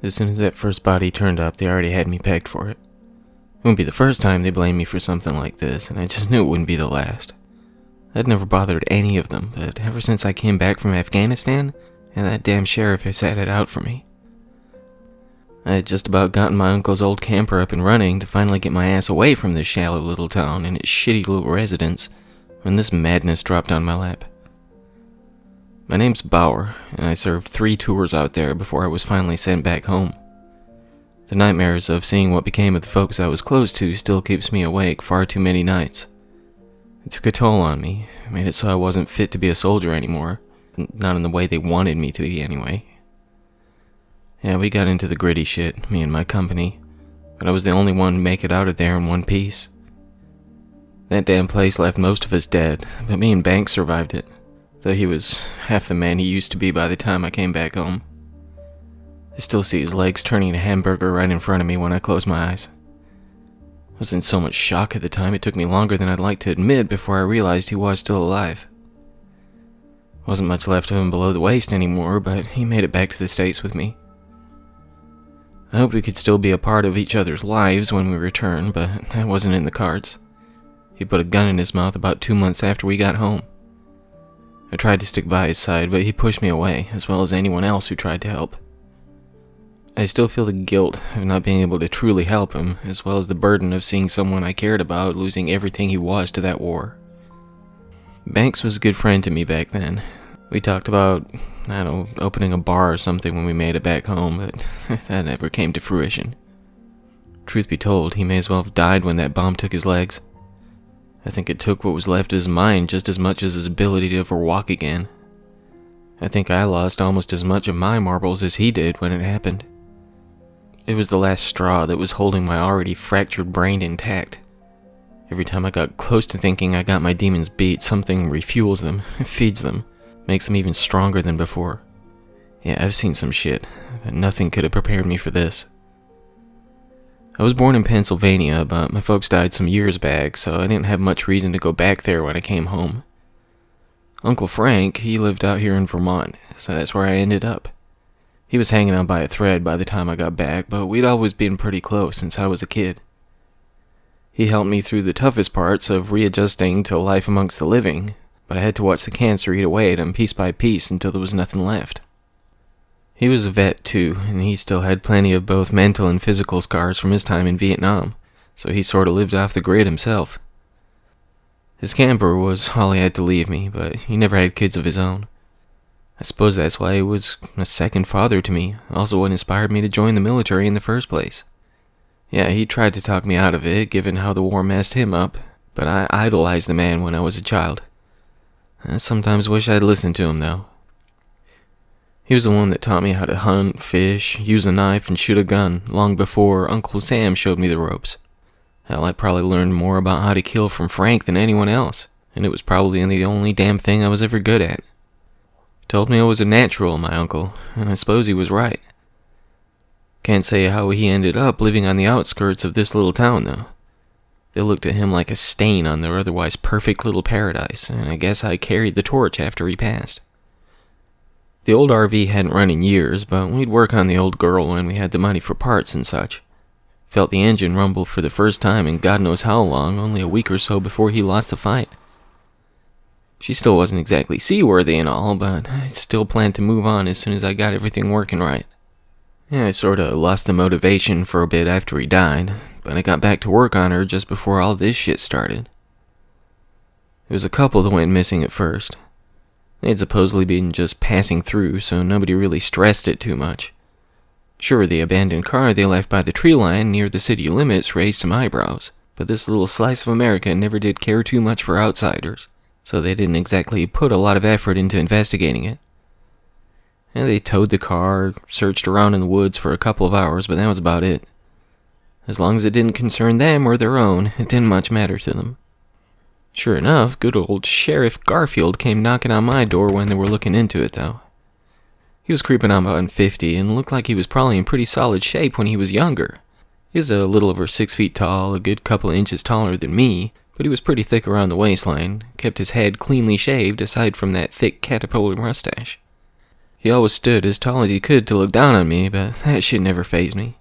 As soon as that first body turned up, they already had me pegged for it. It wouldn't be the first time they blamed me for something like this, and I just knew it wouldn't be the last. I'd never bothered any of them, but ever since I came back from Afghanistan, and that damn sheriff has sat it out for me. I had just about gotten my uncle's old camper up and running to finally get my ass away from this shallow little town and its shitty little residents when this madness dropped on my lap. My name's Bauer, and I served 3 tours out there before I was finally sent back home. The nightmares of seeing what became of the folks I was close to still keeps me awake far too many nights. It took a toll on me, made it so I wasn't fit to be a soldier anymore, not in the way they wanted me to be anyway. Yeah, we got into the gritty shit, me and my company, but I was the only one to make it out of there in one piece. That damn place left most of us dead, but me and Banks survived it, though he was half the man he used to be by the time I came back home. I still see his legs turning a hamburger right in front of me when I close my eyes. I was in so much shock at the time it took me longer than I'd like to admit before I realized he was still alive. Wasn't much left of him below the waist anymore, but he made it back to the States with me. I hoped we could still be a part of each other's lives when we returned, but that wasn't in the cards. He put a gun in his mouth about 2 months after we got home. I tried to stick by his side, but he pushed me away, as well as anyone else who tried to help. I still feel the guilt of not being able to truly help him, as well as the burden of seeing someone I cared about losing everything he was to that war. Banks was a good friend to me back then. We talked about, opening a bar or something when we made it back home, but that never came to fruition. Truth be told, he may as well have died when that bomb took his legs. I think it took what was left of his mind just as much as his ability to ever walk again. I think I lost almost as much of my marbles as he did when it happened. It was the last straw that was holding my already fractured brain intact. Every time I got close to thinking I got my demons beat, something refuels them, feeds them, makes them even stronger than before. Yeah, I've seen some shit, but nothing could have prepared me for this. I was born in Pennsylvania, but my folks died some years back, so I didn't have much reason to go back there when I came home. Uncle Frank, he lived out here in Vermont, so that's where I ended up. He was hanging on by a thread by the time I got back, but we'd always been pretty close since I was a kid. He helped me through the toughest parts of readjusting to life amongst the living, but I had to watch the cancer eat away at him piece by piece until there was nothing left. He was a vet too, and he still had plenty of both mental and physical scars from his time in Vietnam, so he sort of lived off the grid himself. His camper was all he had to leave me, but he never had kids of his own. I suppose that's why he was a second father to me, also what inspired me to join the military in the first place. Yeah, he tried to talk me out of it, given how the war messed him up, but I idolized the man when I was a child. I sometimes wish I'd listened to him, though. He was the one that taught me how to hunt, fish, use a knife, and shoot a gun, long before Uncle Sam showed me the ropes. Hell, I probably learned more about how to kill from Frank than anyone else, and it was probably the only damn thing I was ever good at. Told me I was a natural, my uncle, and I suppose he was right. Can't say how he ended up living on the outskirts of this little town, though. They looked at him like a stain on their otherwise perfect little paradise, and I guess I carried the torch after he passed. The old RV hadn't run in years, but we'd work on the old girl when we had the money for parts and such. Felt the engine rumble for the first time in God knows how long, only a week or so before he lost the fight. She still wasn't exactly seaworthy and all, but I still planned to move on as soon as I got everything working right. Yeah, I sorta lost the motivation for a bit after he died, but I got back to work on her just before all this shit started. There was a couple that went missing at first. They had supposedly been just passing through, so nobody really stressed it too much. Sure, the abandoned car they left by the tree line near the city limits raised some eyebrows, but this little slice of America never did care too much for outsiders, so they didn't exactly put a lot of effort into investigating it. And they towed the car, searched around in the woods for a couple of hours, but that was about it. As long as it didn't concern them or their own, it didn't much matter to them. Sure enough, good old Sheriff Garfield came knocking on my door when they were looking into it, though. He was creeping on about 50 and looked like he was probably in pretty solid shape when he was younger. He was a little over 6 feet tall, a good couple of inches taller than me, but he was pretty thick around the waistline, kept his head cleanly shaved aside from that thick caterpillar mustache. He always stood as tall as he could to look down on me, but that shit never fazed me.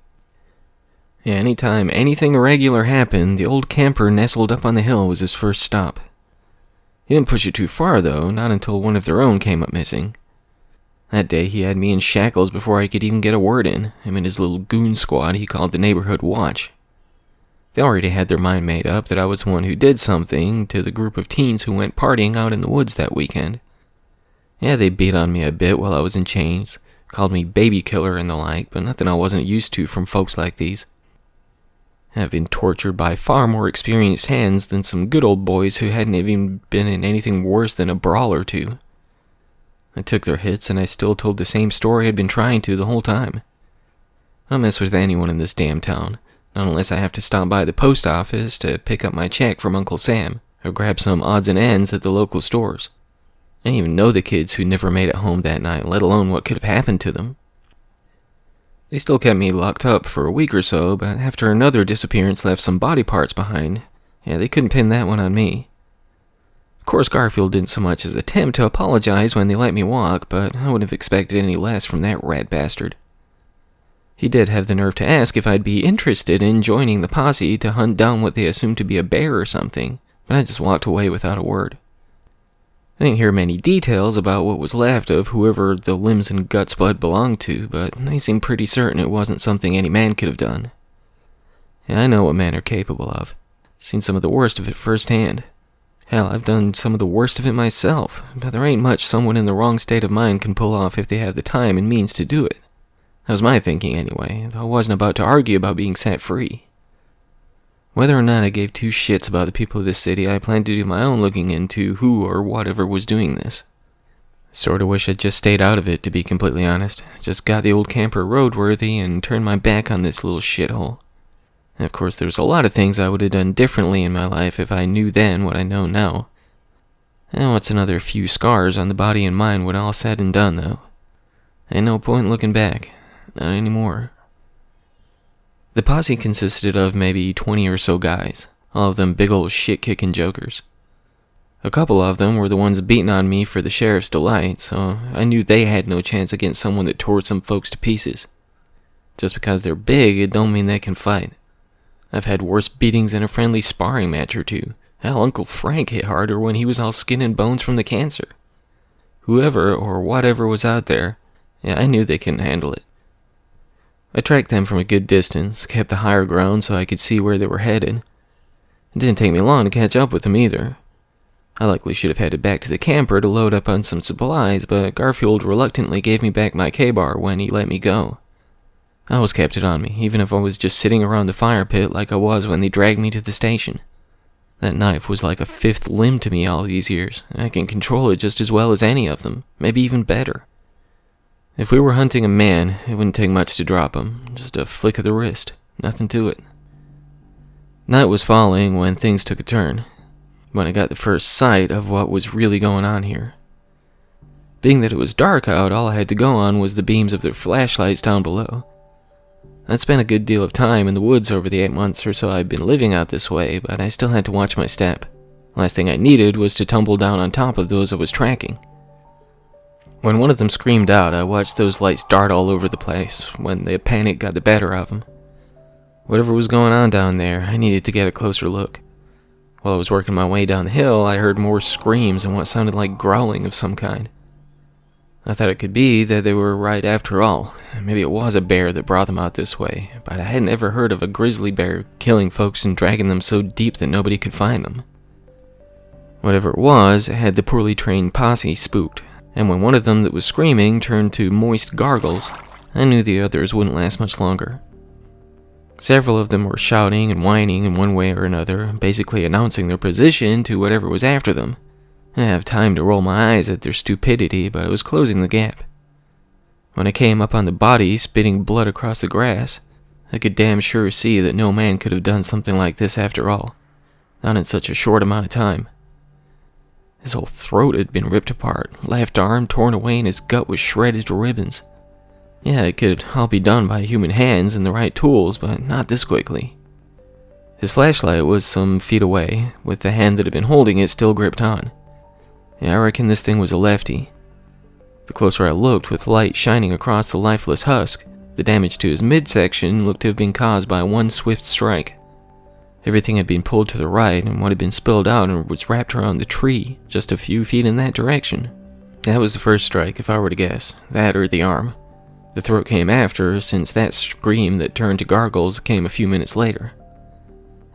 Yeah, anytime anything irregular happened, the old camper nestled up on the hill was his first stop. He didn't push it too far, though, not until one of their own came up missing. That day, he had me in shackles before I could even get a word in. Him and his little goon squad he called the neighborhood watch. They already had their mind made up that I was the one who did something to the group of teens who went partying out in the woods that weekend. Yeah, they beat on me a bit while I was in chains, called me baby killer and the like, but nothing I wasn't used to from folks like these. I've been tortured by far more experienced hands than some good old boys who hadn't even been in anything worse than a brawl or two. I took their hits, and I still told the same story I'd been trying to the whole time. I don't mess with anyone in this damn town, not unless I have to stop by the post office to pick up my check from Uncle Sam, or grab some odds and ends at the local stores. I didn't even know the kids who never made it home that night, let alone what could have happened to them. They still kept me locked up for a week or so, but after another disappearance left some body parts behind, they couldn't pin that one on me. Of course, Garfield didn't so much as attempt to apologize when they let me walk, but I wouldn't have expected any less from that rat bastard. He did have the nerve to ask if I'd be interested in joining the posse to hunt down what they assumed to be a bear or something, but I just walked away without a word. I didn't hear many details about what was left of whoever the limbs and guts blood belonged to, but they seemed pretty certain it wasn't something any man could have done. Yeah, I know what men are capable of. Seen some of the worst of it firsthand. Hell, I've done some of the worst of it myself, but there ain't much someone in the wrong state of mind can pull off if they have the time and means to do it. That was my thinking anyway, though I wasn't about to argue about being set free. Whether or not I gave two shits about the people of this city, I planned to do my own looking into who or whatever was doing this. Sorta wish I'd just stayed out of it, to be completely honest. Just got the old camper roadworthy and turned my back on this little shithole. And of course, there's a lot of things I would have done differently in my life if I knew then what I know now. And what's another few scars on the body and mind when all said and done, though? Ain't no point looking back. Not anymore. The posse consisted of maybe 20 or so guys, all of them big old shit-kicking jokers. A couple of them were the ones beating on me for the sheriff's delight, so I knew they had no chance against someone that tore some folks to pieces. Just because they're big, it don't mean they can fight. I've had worse beatings in a friendly sparring match or two. Hell, Uncle Frank hit harder when he was all skin and bones from the cancer. Whoever or whatever was out there, I knew they couldn't handle it. I tracked them from a good distance, kept the higher ground so I could see where they were headed. It didn't take me long to catch up with them either. I likely should have headed back to the camper to load up on some supplies, but Garfield reluctantly gave me back my K-bar when he let me go. I always kept it on me, even if I was just sitting around the fire pit like I was when they dragged me to the station. That knife was like a fifth limb to me all these years, and I can control it just as well as any of them, maybe even better. If we were hunting a man, it wouldn't take much to drop him, just a flick of the wrist, nothing to it. Night was falling when things took a turn, when I got the first sight of what was really going on here. Being that it was dark out, all I had to go on was the beams of their flashlights down below. I'd spent a good deal of time in the woods over the 8 months or so I'd been living out this way, but I still had to watch my step. Last thing I needed was to tumble down on top of those I was tracking. When one of them screamed out, I watched those lights dart all over the place, when the panic got the better of them. Whatever was going on down there, I needed to get a closer look. While I was working my way down the hill, I heard more screams and what sounded like growling of some kind. I thought it could be that they were right after all. Maybe it was a bear that brought them out this way, but I hadn't ever heard of a grizzly bear killing folks and dragging them so deep that nobody could find them. Whatever it was, it had the poorly trained posse spooked, and when one of them that was screaming turned to moist gargles, I knew the others wouldn't last much longer. Several of them were shouting and whining in one way or another, basically announcing their position to whatever was after them. I didn't have time to roll my eyes at their stupidity, but I was closing the gap. When I came up on the body spitting blood across the grass, I could damn sure see that no man could have done something like this after all, not in such a short amount of time. His whole throat had been ripped apart, left arm torn away, and his gut was shredded to ribbons. Yeah, it could all be done by human hands and the right tools, but not this quickly. His flashlight was some feet away, with the hand that had been holding it still gripped on. Yeah, I reckon this thing was a lefty. The closer I looked, with light shining across the lifeless husk, the damage to his midsection looked to have been caused by one swift strike. Everything had been pulled to the right, and what had been spilled out and was wrapped around the tree, just a few feet in that direction. That was the first strike, if I were to guess. That or the arm. The throat came after, since that scream that turned to gargles came a few minutes later.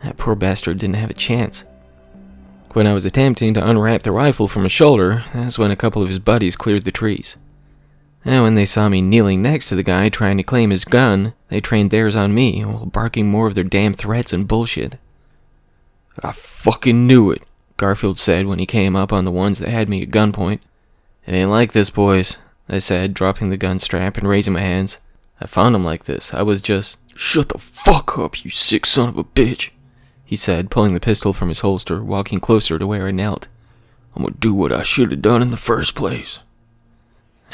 That poor bastard didn't have a chance. When I was attempting to unwrap the rifle from his shoulder, that's when a couple of his buddies cleared the trees. And when they saw me kneeling next to the guy trying to claim his gun, they trained theirs on me, while barking more of their damn threats and bullshit. "I fucking knew it," Garfield said when he came up on the ones that had me at gunpoint. "It ain't like this, boys," I said, dropping the gun strap and raising my hands. "I found him like this. I was just—" "Shut the fuck up, you sick son of a bitch," he said, pulling the pistol from his holster, walking closer to where I knelt. "I'm gonna do what I should have done in the first place."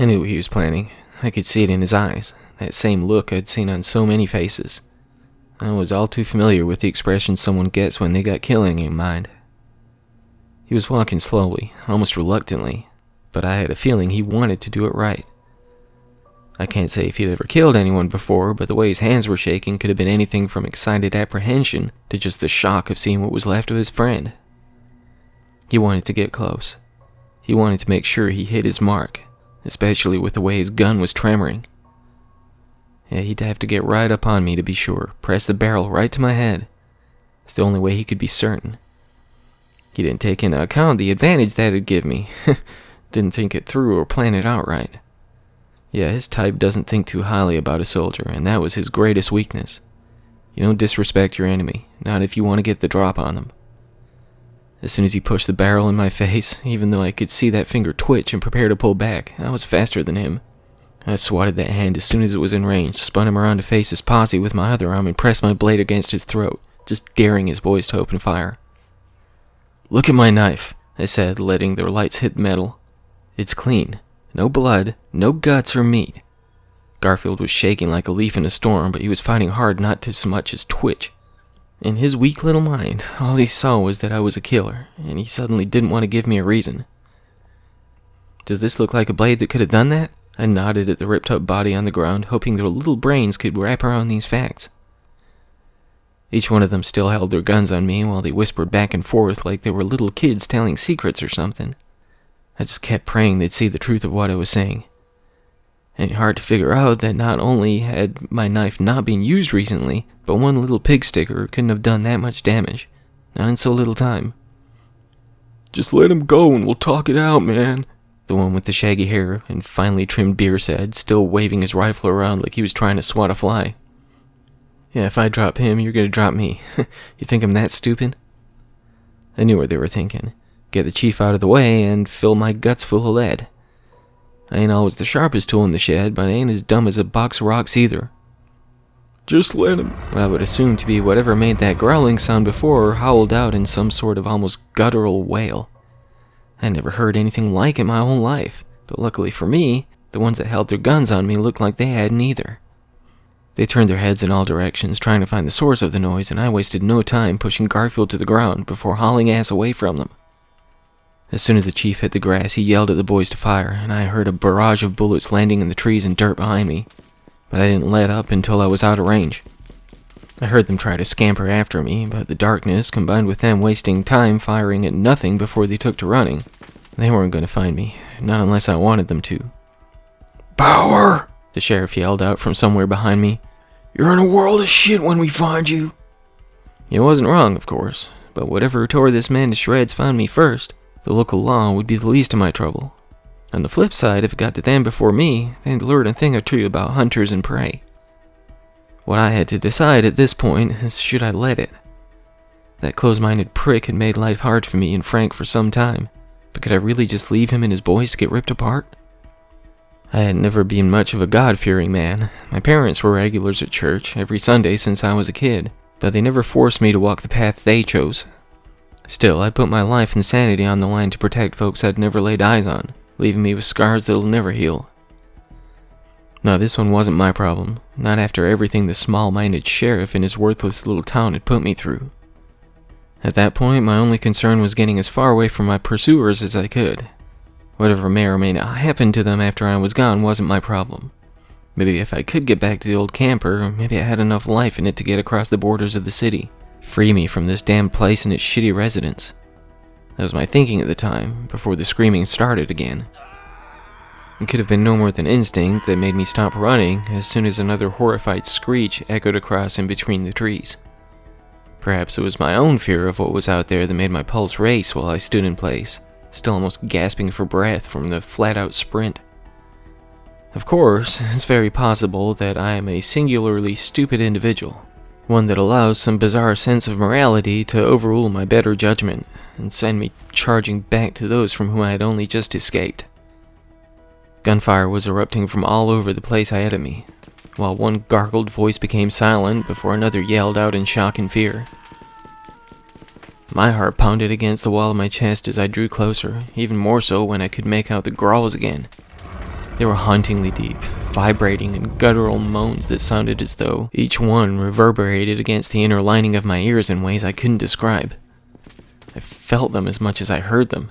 I knew what he was planning. I could see it in his eyes, that same look I'd seen on so many faces. I was all too familiar with the expression someone gets when they got killing in mind. He was walking slowly, almost reluctantly, but I had a feeling he wanted to do it right. I can't say if he'd ever killed anyone before, but the way his hands were shaking could have been anything from excited apprehension to just the shock of seeing what was left of his friend. He wanted to get close. He wanted to make sure he hit his mark, especially with the way his gun was tremoring. Yeah, he'd have to get right up on me to be sure, press the barrel right to my head. It's the only way he could be certain. He didn't take into account the advantage that it'd give me. Didn't think it through or plan it out right. Yeah, his type doesn't think too highly about a soldier, and that was his greatest weakness. You don't disrespect your enemy, not if you want to get the drop on them. As soon as he pushed the barrel in my face, even though I could see that finger twitch and prepare to pull back, I was faster than him. I swatted that hand as soon as it was in range, spun him around to face his posse with my other arm, and pressed my blade against his throat, just daring his boys to open fire. "Look at my knife," I said, letting their lights hit metal. "It's clean. No blood, no guts or meat." Garfield was shaking like a leaf in a storm, but he was fighting hard not to so much as twitch. In his weak little mind, all he saw was that I was a killer, and he suddenly didn't want to give me a reason. "Does this look like a blade that could have done that?" I nodded at the ripped-up body on the ground, hoping their little brains could wrap around these facts. Each one of them still held their guns on me while they whispered back and forth like they were little kids telling secrets or something. I just kept praying they'd see the truth of what I was saying. And hard to figure out that not only had my knife not been used recently, but one little pig sticker couldn't have done that much damage. Not in so little time. "Just let him go and we'll talk it out, man," the one with the shaggy hair and finely trimmed beard said, still waving his rifle around like he was trying to swat a fly. "Yeah, if I drop him, you're gonna drop me. You think I'm that stupid?" I knew what they were thinking. Get the chief out of the way and fill my guts full of lead. I ain't always the sharpest tool in the shed, but I ain't as dumb as a box of rocks either. "Just let him," what I would assume to be whatever made that growling sound before howled out in some sort of almost guttural wail. I never heard anything like it my whole life, but luckily for me, the ones that held their guns on me looked like they hadn't either. They turned their heads in all directions, trying to find the source of the noise, and I wasted no time pushing Garfield to the ground before hauling ass away from them. As soon as the chief hit the grass, he yelled at the boys to fire, and I heard a barrage of bullets landing in the trees and dirt behind me, but I didn't let up until I was out of range. I heard them try to scamper after me, but the darkness, combined with them wasting time firing at nothing before they took to running, they weren't going to find me, not unless I wanted them to. "Power!" the sheriff yelled out from somewhere behind me. "You're in a world of shit when we find you." He wasn't wrong, of course, but whatever tore this man to shreds found me first. The local law would be the least of my trouble. On the flip side, if it got to them before me, they'd learn a thing or two about hunters and prey. What I had to decide at this point is, should I let it? That close-minded prick had made life hard for me and Frank for some time, but could I really just leave him and his boys to get ripped apart? I had never been much of a God-fearing man. My parents were regulars at church every Sunday since I was a kid, but they never forced me to walk the path they chose. Still, I put my life and sanity on the line to protect folks I'd never laid eyes on, leaving me with scars that'll never heal. No, this one wasn't my problem, not after everything the small-minded sheriff in his worthless little town had put me through. At that point, my only concern was getting as far away from my pursuers as I could. Whatever may or may not happen to them after I was gone wasn't my problem. Maybe if I could get back to the old camper, maybe I had enough life in it to get across the borders of the city. Free me from this damn place and its shitty residents. That was my thinking at the time, before the screaming started again. It could have been no more than instinct that made me stop running as soon as another horrified screech echoed across in between the trees. Perhaps it was my own fear of what was out there that made my pulse race while I stood in place, still almost gasping for breath from the flat-out sprint. Of course, it's very possible that I am a singularly stupid individual, one that allows some bizarre sense of morality to overrule my better judgment and send me charging back to those from whom I had only just escaped. Gunfire was erupting from all over the place ahead of me, while one gargled voice became silent before another yelled out in shock and fear. My heart pounded against the wall of my chest as I drew closer, even more so when I could make out the growls again. They were hauntingly deep, vibrating in guttural moans that sounded as though each one reverberated against the inner lining of my ears in ways I couldn't describe. I felt them as much as I heard them.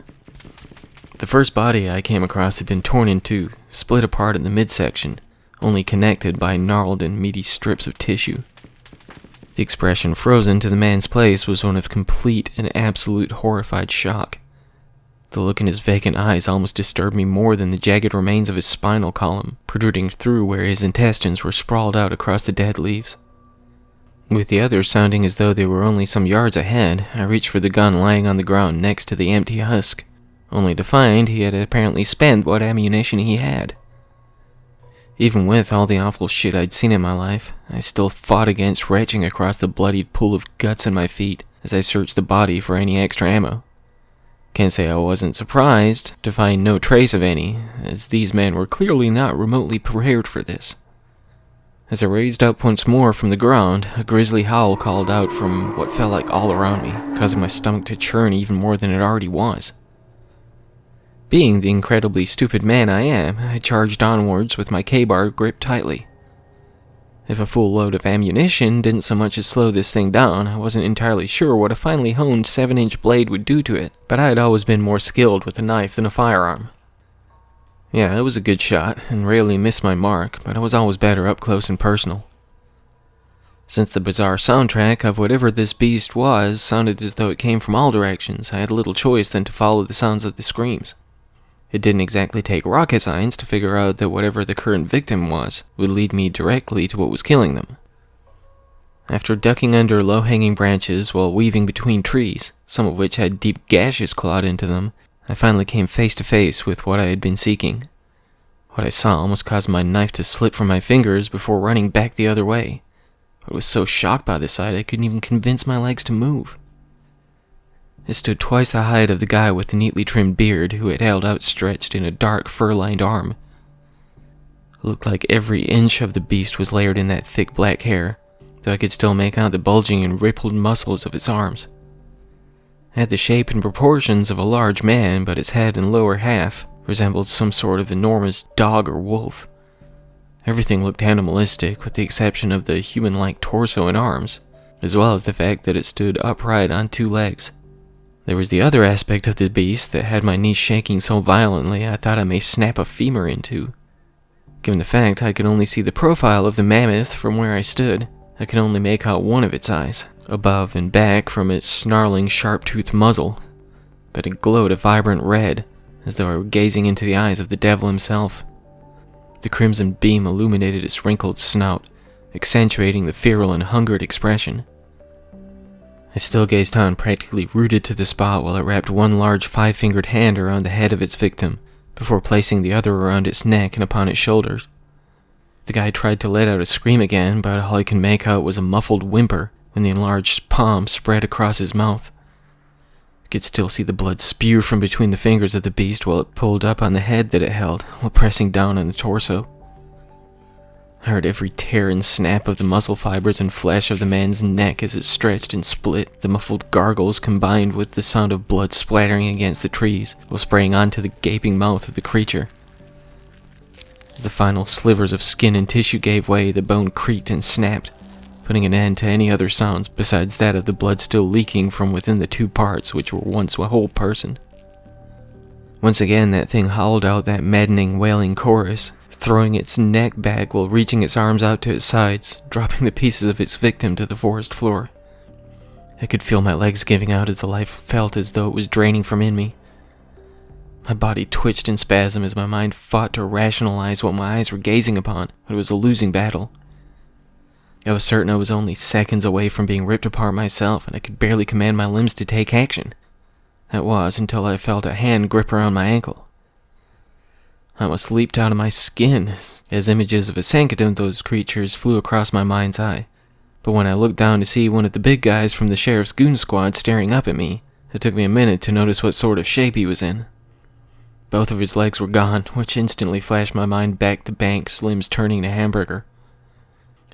The first body I came across had been torn in two, split apart in the midsection, only connected by gnarled and meaty strips of tissue. The expression frozen to the man's place was one of complete and absolute horrified shock. The look in his vacant eyes almost disturbed me more than the jagged remains of his spinal column, protruding through where his intestines were sprawled out across the dead leaves. With the others sounding as though they were only some yards ahead, I reached for the gun lying on the ground next to the empty husk, only to find he had apparently spent what ammunition he had. Even with all the awful shit I'd seen in my life, I still fought against retching across the bloodied pool of guts at my feet as I searched the body for any extra ammo. Can't say I wasn't surprised to find no trace of any, as these men were clearly not remotely prepared for this. As I raised up once more from the ground, a grisly howl called out from what felt like all around me, causing my stomach to churn even more than it already was. Being the incredibly stupid man I am, I charged onwards with my K-bar gripped tightly. If a full load of ammunition didn't so much as slow this thing down, I wasn't entirely sure what a finely honed 7-inch blade would do to it, but I had always been more skilled with a knife than a firearm. Yeah, it was a good shot, and rarely missed my mark, but I was always better up close and personal. Since the bizarre soundtrack of whatever this beast was sounded as though it came from all directions, I had little choice than to follow the sounds of the screams. It didn't exactly take rocket science to figure out that whatever the current victim was would lead me directly to what was killing them. After ducking under low-hanging branches while weaving between trees, some of which had deep gashes clawed into them, I finally came face to face with what I had been seeking. What I saw almost caused my knife to slip from my fingers before running back the other way. I was so shocked by the sight I couldn't even convince my legs to move. It stood twice the height of the guy with the neatly trimmed beard who had held outstretched in a dark fur-lined arm. It looked like every inch of the beast was layered in that thick black hair, though I could still make out the bulging and rippled muscles of its arms. It had the shape and proportions of a large man, but its head and lower half resembled some sort of enormous dog or wolf. Everything looked animalistic, with the exception of the human-like torso and arms, as well as the fact that it stood upright on two legs. There was the other aspect of the beast that had my knees shaking so violently I thought I may snap a femur in two. Given the fact I could only see the profile of the mammoth from where I stood, I could only make out one of its eyes, above and back from its snarling, sharp-toothed muzzle, but it glowed a vibrant red, as though I were gazing into the eyes of the devil himself. The crimson beam illuminated its wrinkled snout, accentuating the feral and hungered expression. I still gazed on, practically rooted to the spot while it wrapped one large 5-fingered hand around the head of its victim, before placing the other around its neck and upon its shoulders. The guy tried to let out a scream again, but all I could make out was a muffled whimper when the enlarged palm spread across his mouth. I could still see the blood spew from between the fingers of the beast while it pulled up on the head that it held, while pressing down on the torso. I heard every tear and snap of the muscle fibers and flesh of the man's neck as it stretched and split. The muffled gargles combined with the sound of blood splattering against the trees while spraying onto the gaping mouth of the creature. As the final slivers of skin and tissue gave way, the bone creaked and snapped, putting an end to any other sounds besides that of the blood still leaking from within the two parts which were once a whole person. Once again, that thing howled out that maddening, wailing chorus, throwing its neck back while reaching its arms out to its sides, dropping the pieces of its victim to the forest floor. I could feel my legs giving out as the life felt as though it was draining from in me. My body twitched in spasm as my mind fought to rationalize what my eyes were gazing upon, but it was a losing battle. I was certain I was only seconds away from being ripped apart myself, and I could barely command my limbs to take action. That was until I felt a hand grip around my ankle. I almost leaped out of my skin as images of a sanctum of those creatures flew across my mind's eye. But when I looked down to see one of the big guys from the sheriff's goon squad staring up at me, it took me a minute to notice what sort of shape he was in. Both of his legs were gone, which instantly flashed my mind back to Banks' limbs turning to hamburger.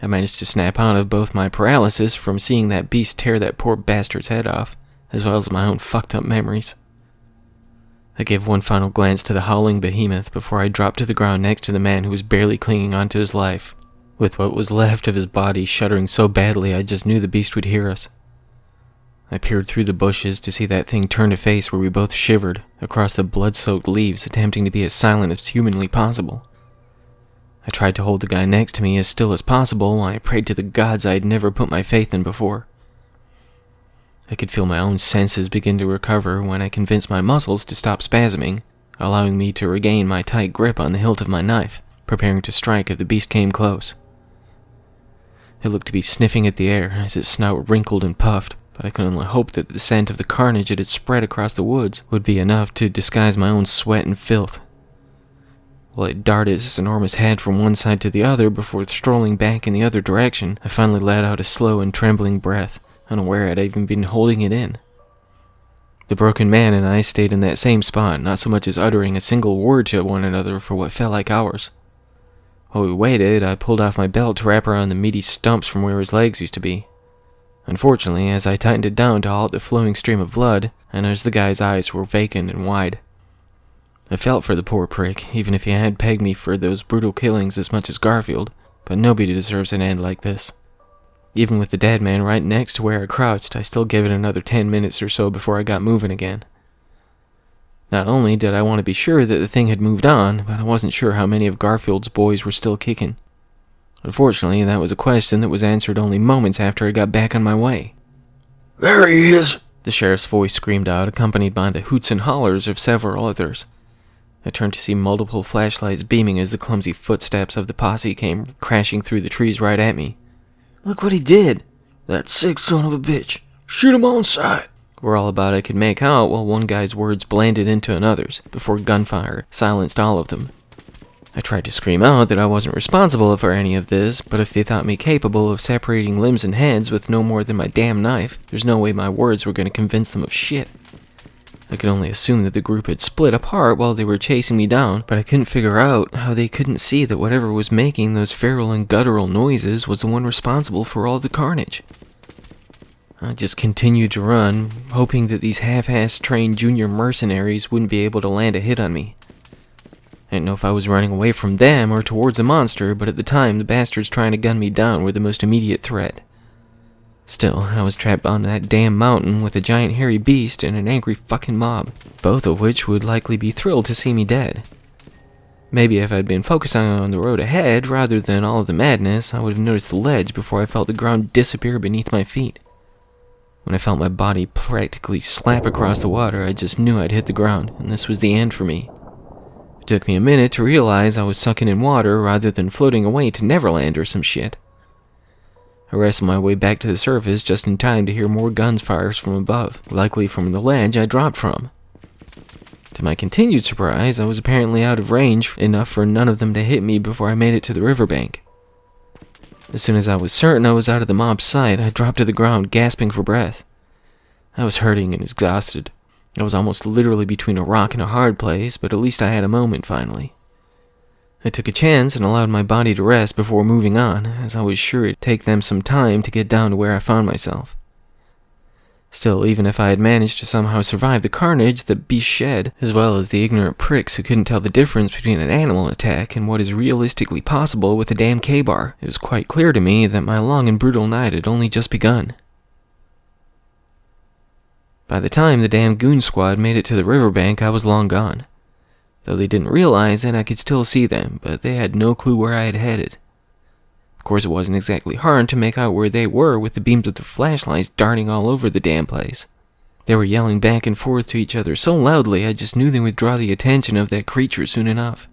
I managed to snap out of both my paralysis from seeing that beast tear that poor bastard's head off, as well as my own fucked up memories. I gave one final glance to the howling behemoth before I dropped to the ground next to the man who was barely clinging onto his life, with what was left of his body shuddering so badly I just knew the beast would hear us. I peered through the bushes to see that thing turn to face where we both shivered across the blood-soaked leaves, attempting to be as silent as humanly possible. I tried to hold the guy next to me as still as possible while I prayed to the gods I had never put my faith in before. I could feel my own senses begin to recover when I convinced my muscles to stop spasming, allowing me to regain my tight grip on the hilt of my knife, preparing to strike if the beast came close. It looked to be sniffing at the air as its snout wrinkled and puffed, but I could only hope that the scent of the carnage it had spread across the woods would be enough to disguise my own sweat and filth. While it darted its enormous head from one side to the other before strolling back in the other direction, I finally let out a slow and trembling breath, unaware I'd even been holding it in. The broken man and I stayed in that same spot, not so much as uttering a single word to one another for what felt like hours. While we waited, I pulled off my belt to wrap around the meaty stumps from where his legs used to be. Unfortunately, as I tightened it down to halt the flowing stream of blood, I noticed the guy's eyes were vacant and wide. I felt for the poor prick, even if he had pegged me for those brutal killings as much as Garfield, but nobody deserves an end like this. Even with the dead man right next to where I crouched, I still gave it another 10 minutes or so before I got moving again. Not only did I want to be sure that the thing had moved on, but I wasn't sure how many of Garfield's boys were still kicking. Unfortunately, that was a question that was answered only moments after I got back on my way. "There he is!" the sheriff's voice screamed out, accompanied by the hoots and hollers of several others. I turned to see multiple flashlights beaming as the clumsy footsteps of the posse came crashing through the trees right at me. "Look what he did! That sick son of a bitch! Shoot him on sight!" Were all about I could make out while one guy's words blended into another's before gunfire silenced all of them. I tried to scream out that I wasn't responsible for any of this, but if they thought me capable of separating limbs and heads with no more than my damn knife, there's no way my words were going to convince them of shit. I could only assume that the group had split apart while they were chasing me down, but I couldn't figure out how they couldn't see that whatever was making those feral and guttural noises was the one responsible for all the carnage. I just continued to run, hoping that these half-assed trained junior mercenaries wouldn't be able to land a hit on me. I didn't know if I was running away from them or towards a monster, but at the time, the bastards trying to gun me down were the most immediate threat. Still, I was trapped on that damn mountain with a giant hairy beast and an angry fucking mob, both of which would likely be thrilled to see me dead. Maybe if I'd been focusing on the road ahead rather than all of the madness, I would have noticed the ledge before I felt the ground disappear beneath my feet. When I felt my body practically slap across the water, I just knew I'd hit the ground, and this was the end for me. It took me a minute to realize I was sucking in water rather than floating away to Neverland or some shit. I wrestled my way back to the surface just in time to hear more guns fires from above, likely from the ledge I dropped from. To my continued surprise, I was apparently out of range enough for none of them to hit me before I made it to the riverbank. As soon as I was certain I was out of the mob's sight, I dropped to the ground, gasping for breath. I was hurting and exhausted. I was almost literally between a rock and a hard place, but at least I had a moment finally. I took a chance and allowed my body to rest before moving on, as I was sure it'd take them some time to get down to where I found myself. Still, even if I had managed to somehow survive the carnage the beast shed, as well as the ignorant pricks who couldn't tell the difference between an animal attack and what is realistically possible with a damn K-bar, it was quite clear to me that my long and brutal night had only just begun. By the time the damn goon squad made it to the riverbank, I was long gone. Though they didn't realize it, I could still see them, but they had no clue where I had headed. Of course, it wasn't exactly hard to make out where they were with the beams of their flashlights darting all over the damn place. They were yelling back and forth to each other so loudly I just knew they would draw the attention of that creature soon enough.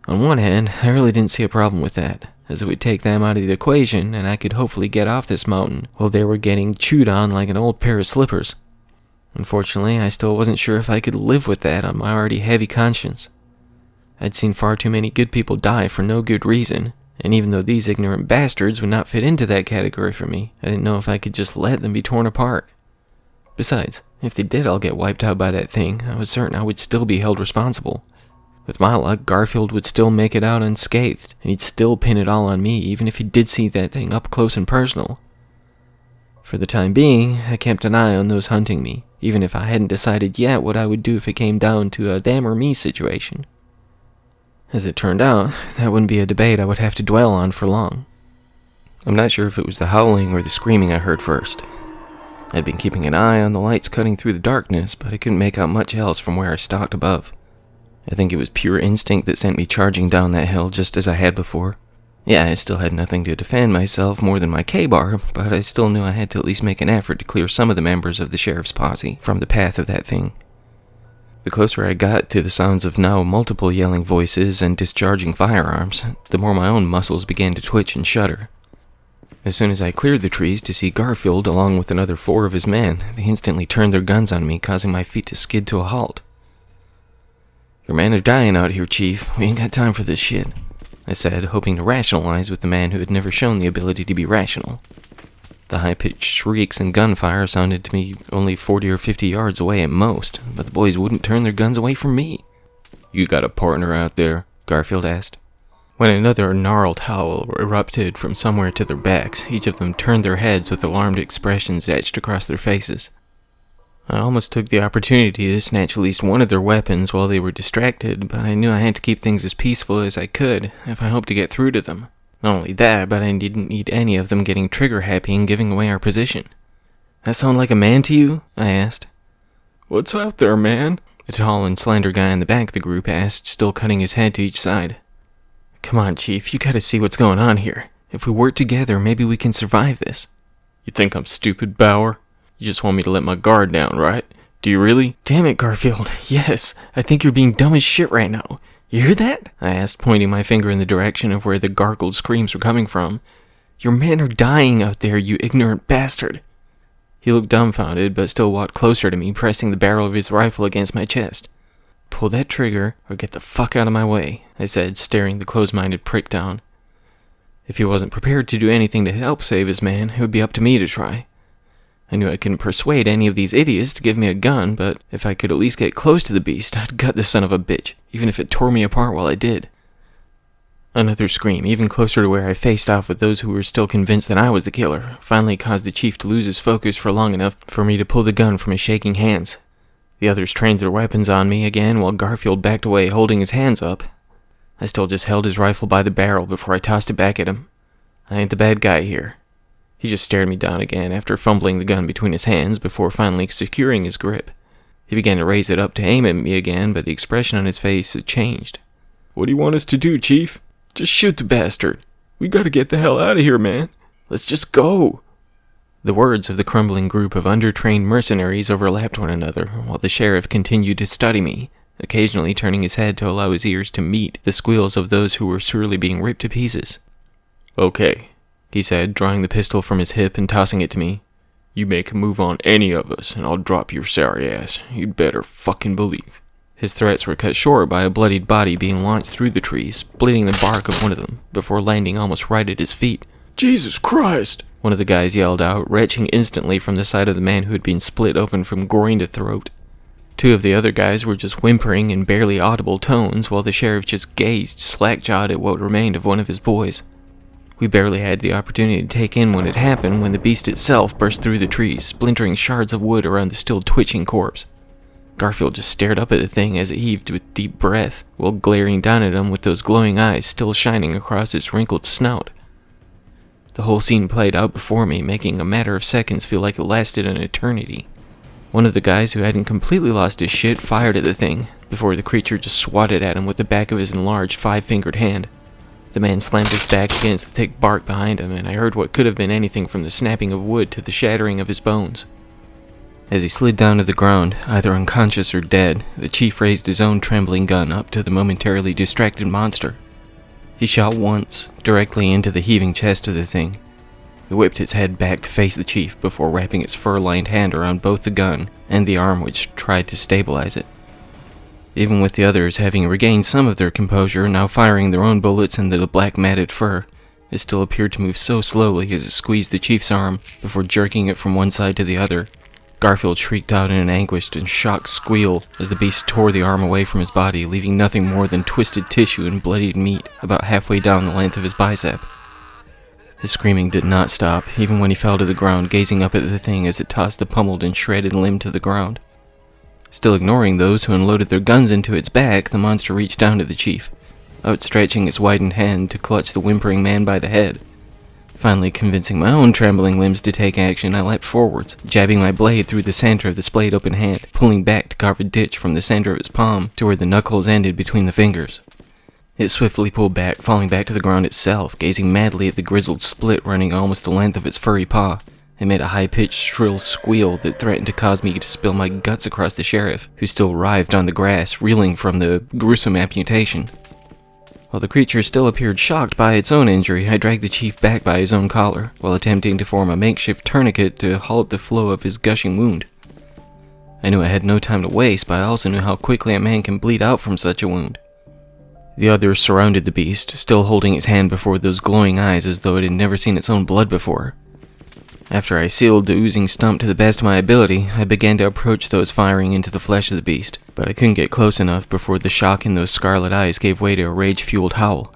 On one hand, I really didn't see a problem with that, as it would take them out of the equation and I could hopefully get off this mountain while they were getting chewed on like an old pair of slippers. Unfortunately, I still wasn't sure if I could live with that on my already heavy conscience. I'd seen far too many good people die for no good reason, and even though these ignorant bastards would not fit into that category for me, I didn't know if I could just let them be torn apart. Besides, if they did all get wiped out by that thing, I was certain I would still be held responsible. With my luck, Garfield would still make it out unscathed, and he'd still pin it all on me, even if he did see that thing up close and personal. For the time being, I kept an eye on those hunting me, even if I hadn't decided yet what I would do if it came down to a them or me situation. As it turned out, that wouldn't be a debate I would have to dwell on for long. I'm not sure if it was the howling or the screaming I heard first. I'd been keeping an eye on the lights cutting through the darkness, but I couldn't make out much else from where I stalked above. I think it was pure instinct that sent me charging down that hill just as I had before. Yeah, I still had nothing to defend myself more than my K-bar, but I still knew I had to at least make an effort to clear some of the members of the sheriff's posse from the path of that thing. The closer I got to the sounds of now multiple yelling voices and discharging firearms, the more my own muscles began to twitch and shudder. As soon as I cleared the trees to see Garfield along with another 4 of his men, they instantly turned their guns on me, causing my feet to skid to a halt. "Your men are dying out here, Chief. We ain't got time for this shit," I said, hoping to rationalize with the man who had never shown the ability to be rational. The high-pitched shrieks and gunfire sounded to me only 40 or 50 yards away at most, but the boys wouldn't turn their guns away from me. "You got a partner out there?" Garfield asked. When another gnarled howl erupted from somewhere to their backs, each of them turned their heads with alarmed expressions etched across their faces. I almost took the opportunity to snatch at least one of their weapons while they were distracted, but I knew I had to keep things as peaceful as I could if I hoped to get through to them. Not only that, but I didn't need any of them getting trigger-happy and giving away our position. "That sound like a man to you?" I asked. "What's out there, man?" the tall and slender guy in the back of the group asked, still cutting his head to each side. "Come on, Chief, you gotta see what's going on here. If we work together, maybe we can survive this." "You think I'm stupid, Bauer? You just want me to let my guard down, right? Do you really?" "Damn it, Garfield, yes. I think you're being dumb as shit right now. You hear that?" I asked, pointing my finger in the direction of where the gargled screams were coming from. "Your men are dying out there, you ignorant bastard." He looked dumbfounded, but still walked closer to me, pressing the barrel of his rifle against my chest. "Pull that trigger, or get the fuck out of my way," I said, staring the close-minded prick down. If he wasn't prepared to do anything to help save his man, it would be up to me to try. I knew I couldn't persuade any of these idiots to give me a gun, but if I could at least get close to the beast, I'd gut the son of a bitch, even if it tore me apart while I did. Another scream, even closer to where I faced off with those who were still convinced that I was the killer, finally caused the chief to lose his focus for long enough for me to pull the gun from his shaking hands. The others trained their weapons on me again while Garfield backed away, holding his hands up. I still just held his rifle by the barrel before I tossed it back at him. I ain't the bad guy here. He just stared me down again after fumbling the gun between his hands before finally securing his grip. He began to raise it up to aim at me again, but the expression on his face had changed. "What do you want us to do, Chief? Just shoot the bastard. We gotta get the hell out of here, man. Let's just go." The words of the crumbling group of undertrained mercenaries overlapped one another, while the sheriff continued to study me, occasionally turning his head to allow his ears to meet the squeals of those who were surely being ripped to pieces. "Okay," he said, drawing the pistol from his hip and tossing it to me. "You make a move on any of us, and I'll drop your sorry ass. You'd better fucking believe." His threats were cut short by a bloodied body being launched through the trees, splitting the bark of one of them, before landing almost right at his feet. "Jesus Christ!" one of the guys yelled out, retching instantly from the side of the man who had been split open from groin to throat. Two of the other guys were just whimpering in barely audible tones, while the sheriff just gazed slack-jawed at what remained of one of his boys. We barely had the opportunity to take in what had happened when the beast itself burst through the trees, splintering shards of wood around the still twitching corpse. Garfield just stared up at the thing as it heaved with deep breath, while glaring down at him with those glowing eyes still shining across its wrinkled snout. The whole scene played out before me, making a matter of seconds feel like it lasted an eternity. One of the guys who hadn't completely lost his shit fired at the thing, before the creature just swatted at him with the back of his enlarged 5-fingered hand. The man slammed his back against the thick bark behind him, and I heard what could have been anything from the snapping of wood to the shattering of his bones. As he slid down to the ground, either unconscious or dead, the chief raised his own trembling gun up to the momentarily distracted monster. He shot once, directly into the heaving chest of the thing. It whipped its head back to face the chief before wrapping its fur-lined hand around both the gun and the arm which tried to stabilize it. Even with the others having regained some of their composure, now firing their own bullets into the black matted fur, it still appeared to move so slowly as it squeezed the chief's arm before jerking it from one side to the other. Garfield shrieked out in an anguished and shocked squeal as the beast tore the arm away from his body, leaving nothing more than twisted tissue and bloodied meat about halfway down the length of his bicep. His screaming did not stop, even when he fell to the ground, gazing up at the thing as it tossed the pummeled and shredded limb to the ground. Still ignoring those who unloaded their guns into its back, the monster reached down to the chief, outstretching its widened hand to clutch the whimpering man by the head. Finally convincing my own trembling limbs to take action, I leapt forwards, jabbing my blade through the center of the splayed open hand, pulling back to carve a ditch from the center of its palm to where the knuckles ended between the fingers. It swiftly pulled back, falling back to the ground itself, gazing madly at the grizzled split running almost the length of its furry paw. It made a high-pitched, shrill squeal that threatened to cause me to spill my guts across the sheriff, who still writhed on the grass, reeling from the gruesome amputation. While the creature still appeared shocked by its own injury, I dragged the chief back by his own collar, while attempting to form a makeshift tourniquet to halt the flow of his gushing wound. I knew I had no time to waste, but I also knew how quickly a man can bleed out from such a wound. The others surrounded the beast, still holding its hand before those glowing eyes as though it had never seen its own blood before. After I sealed the oozing stump to the best of my ability, I began to approach those firing into the flesh of the beast, but I couldn't get close enough before the shock in those scarlet eyes gave way to a rage-fueled howl.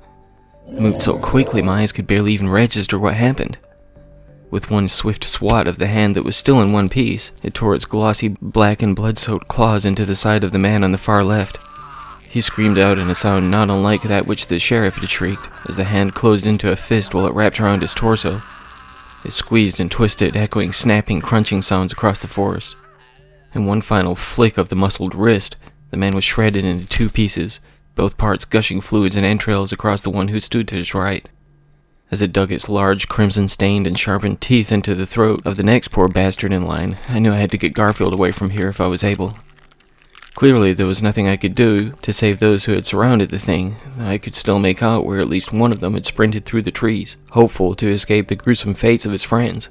I moved so quickly my eyes could barely even register what happened. With one swift swat of the hand that was still in one piece, it tore its glossy, black and blood-soaked claws into the side of the man on the far left. He screamed out in a sound not unlike that which the sheriff had shrieked, as the hand closed into a fist while it wrapped around his torso. It squeezed and twisted, echoing snapping, crunching sounds across the forest. In one final flick of the muscled wrist, the man was shredded into 2 pieces, both parts gushing fluids and entrails across the one who stood to his right. As it dug its large, crimson-stained and sharpened teeth into the throat of the next poor bastard in line, I knew I had to get Garfield away from here if I was able. Clearly, there was nothing I could do to save those who had surrounded the thing. I could still make out where at least one of them had sprinted through the trees, hopeful to escape the gruesome fates of his friends.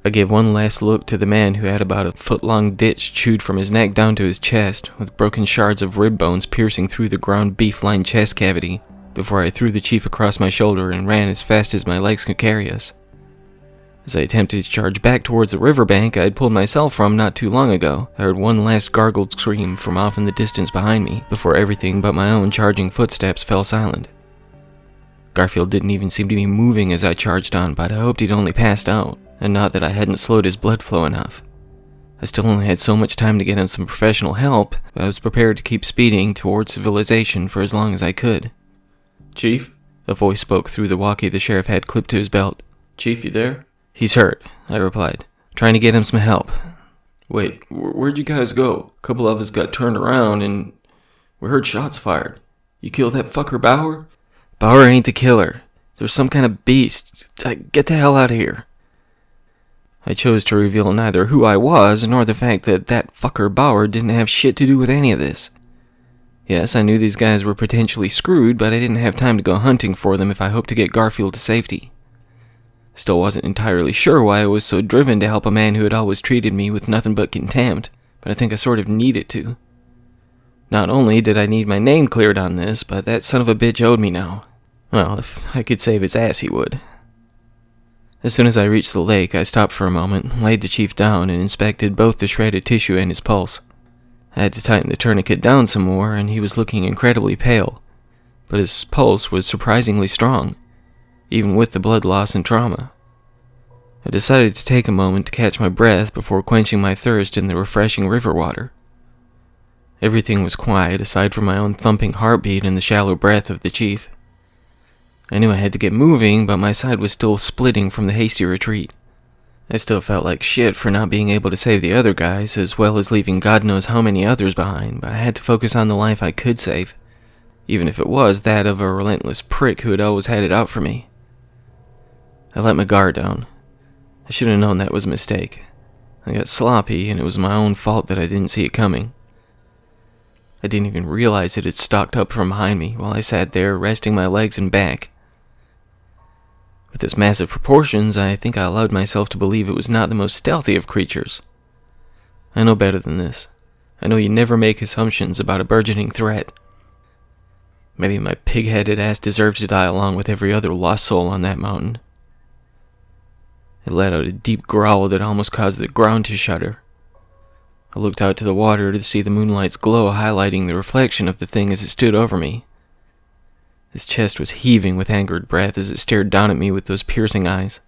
I gave one last look to the man who had about a foot-long ditch chewed from his neck down to his chest, with broken shards of rib bones piercing through the ground beef-lined chest cavity, before I threw the chief across my shoulder and ran as fast as my legs could carry us. As I attempted to charge back towards the riverbank I had pulled myself from not too long ago, I heard one last gargled scream from off in the distance behind me, before everything but my own charging footsteps fell silent. Garfield didn't even seem to be moving as I charged on, but I hoped he'd only passed out, and not that I hadn't slowed his blood flow enough. I still only had so much time to get him some professional help, but I was prepared to keep speeding towards civilization for as long as I could. "Chief?" A voice spoke through the walkie the sheriff had clipped to his belt. "Chief, you there?" "He's hurt," I replied, trying to get him some help. "Wait, where'd you guys go? A couple of us got turned around and we heard shots fired. You killed that fucker Bauer?" "Bauer ain't the killer. There's some kind of beast. Get the hell out of here." I chose to reveal neither who I was nor the fact that that fucker Bauer didn't have shit to do with any of this. Yes, I knew these guys were potentially screwed, but I didn't have time to go hunting for them if I hoped to get Garfield to safety. Still wasn't entirely sure why I was so driven to help a man who had always treated me with nothing but contempt, but I think I sort of needed to. Not only did I need my name cleared on this, but that son of a bitch owed me now. Well, if I could save his ass, he would. As soon as I reached the lake, I stopped for a moment, laid the chief down, and inspected both the shredded tissue and his pulse. I had to tighten the tourniquet down some more, and he was looking incredibly pale, but his pulse was surprisingly strong, even with the blood loss and trauma. I decided to take a moment to catch my breath before quenching my thirst in the refreshing river water. Everything was quiet aside from my own thumping heartbeat and the shallow breath of the chief. I knew I had to get moving, but my side was still splitting from the hasty retreat. I still felt like shit for not being able to save the other guys, as well as leaving God knows how many others behind, but I had to focus on the life I could save, even if it was that of a relentless prick who had always had it out for me. I let my guard down. I should have known that was a mistake. I got sloppy, and it was my own fault that I didn't see it coming. I didn't even realize it had stalked up from behind me while I sat there, resting my legs and back. With its massive proportions, I think I allowed myself to believe it was not the most stealthy of creatures. I know better than this. I know you never make assumptions about a burgeoning threat. Maybe my pig-headed ass deserved to die along with every other lost soul on that mountain. It let out a deep growl that almost caused the ground to shudder. I looked out to the water to see the moonlight's glow highlighting the reflection of the thing as it stood over me. Its chest was heaving with angered breath as it stared down at me with those piercing eyes.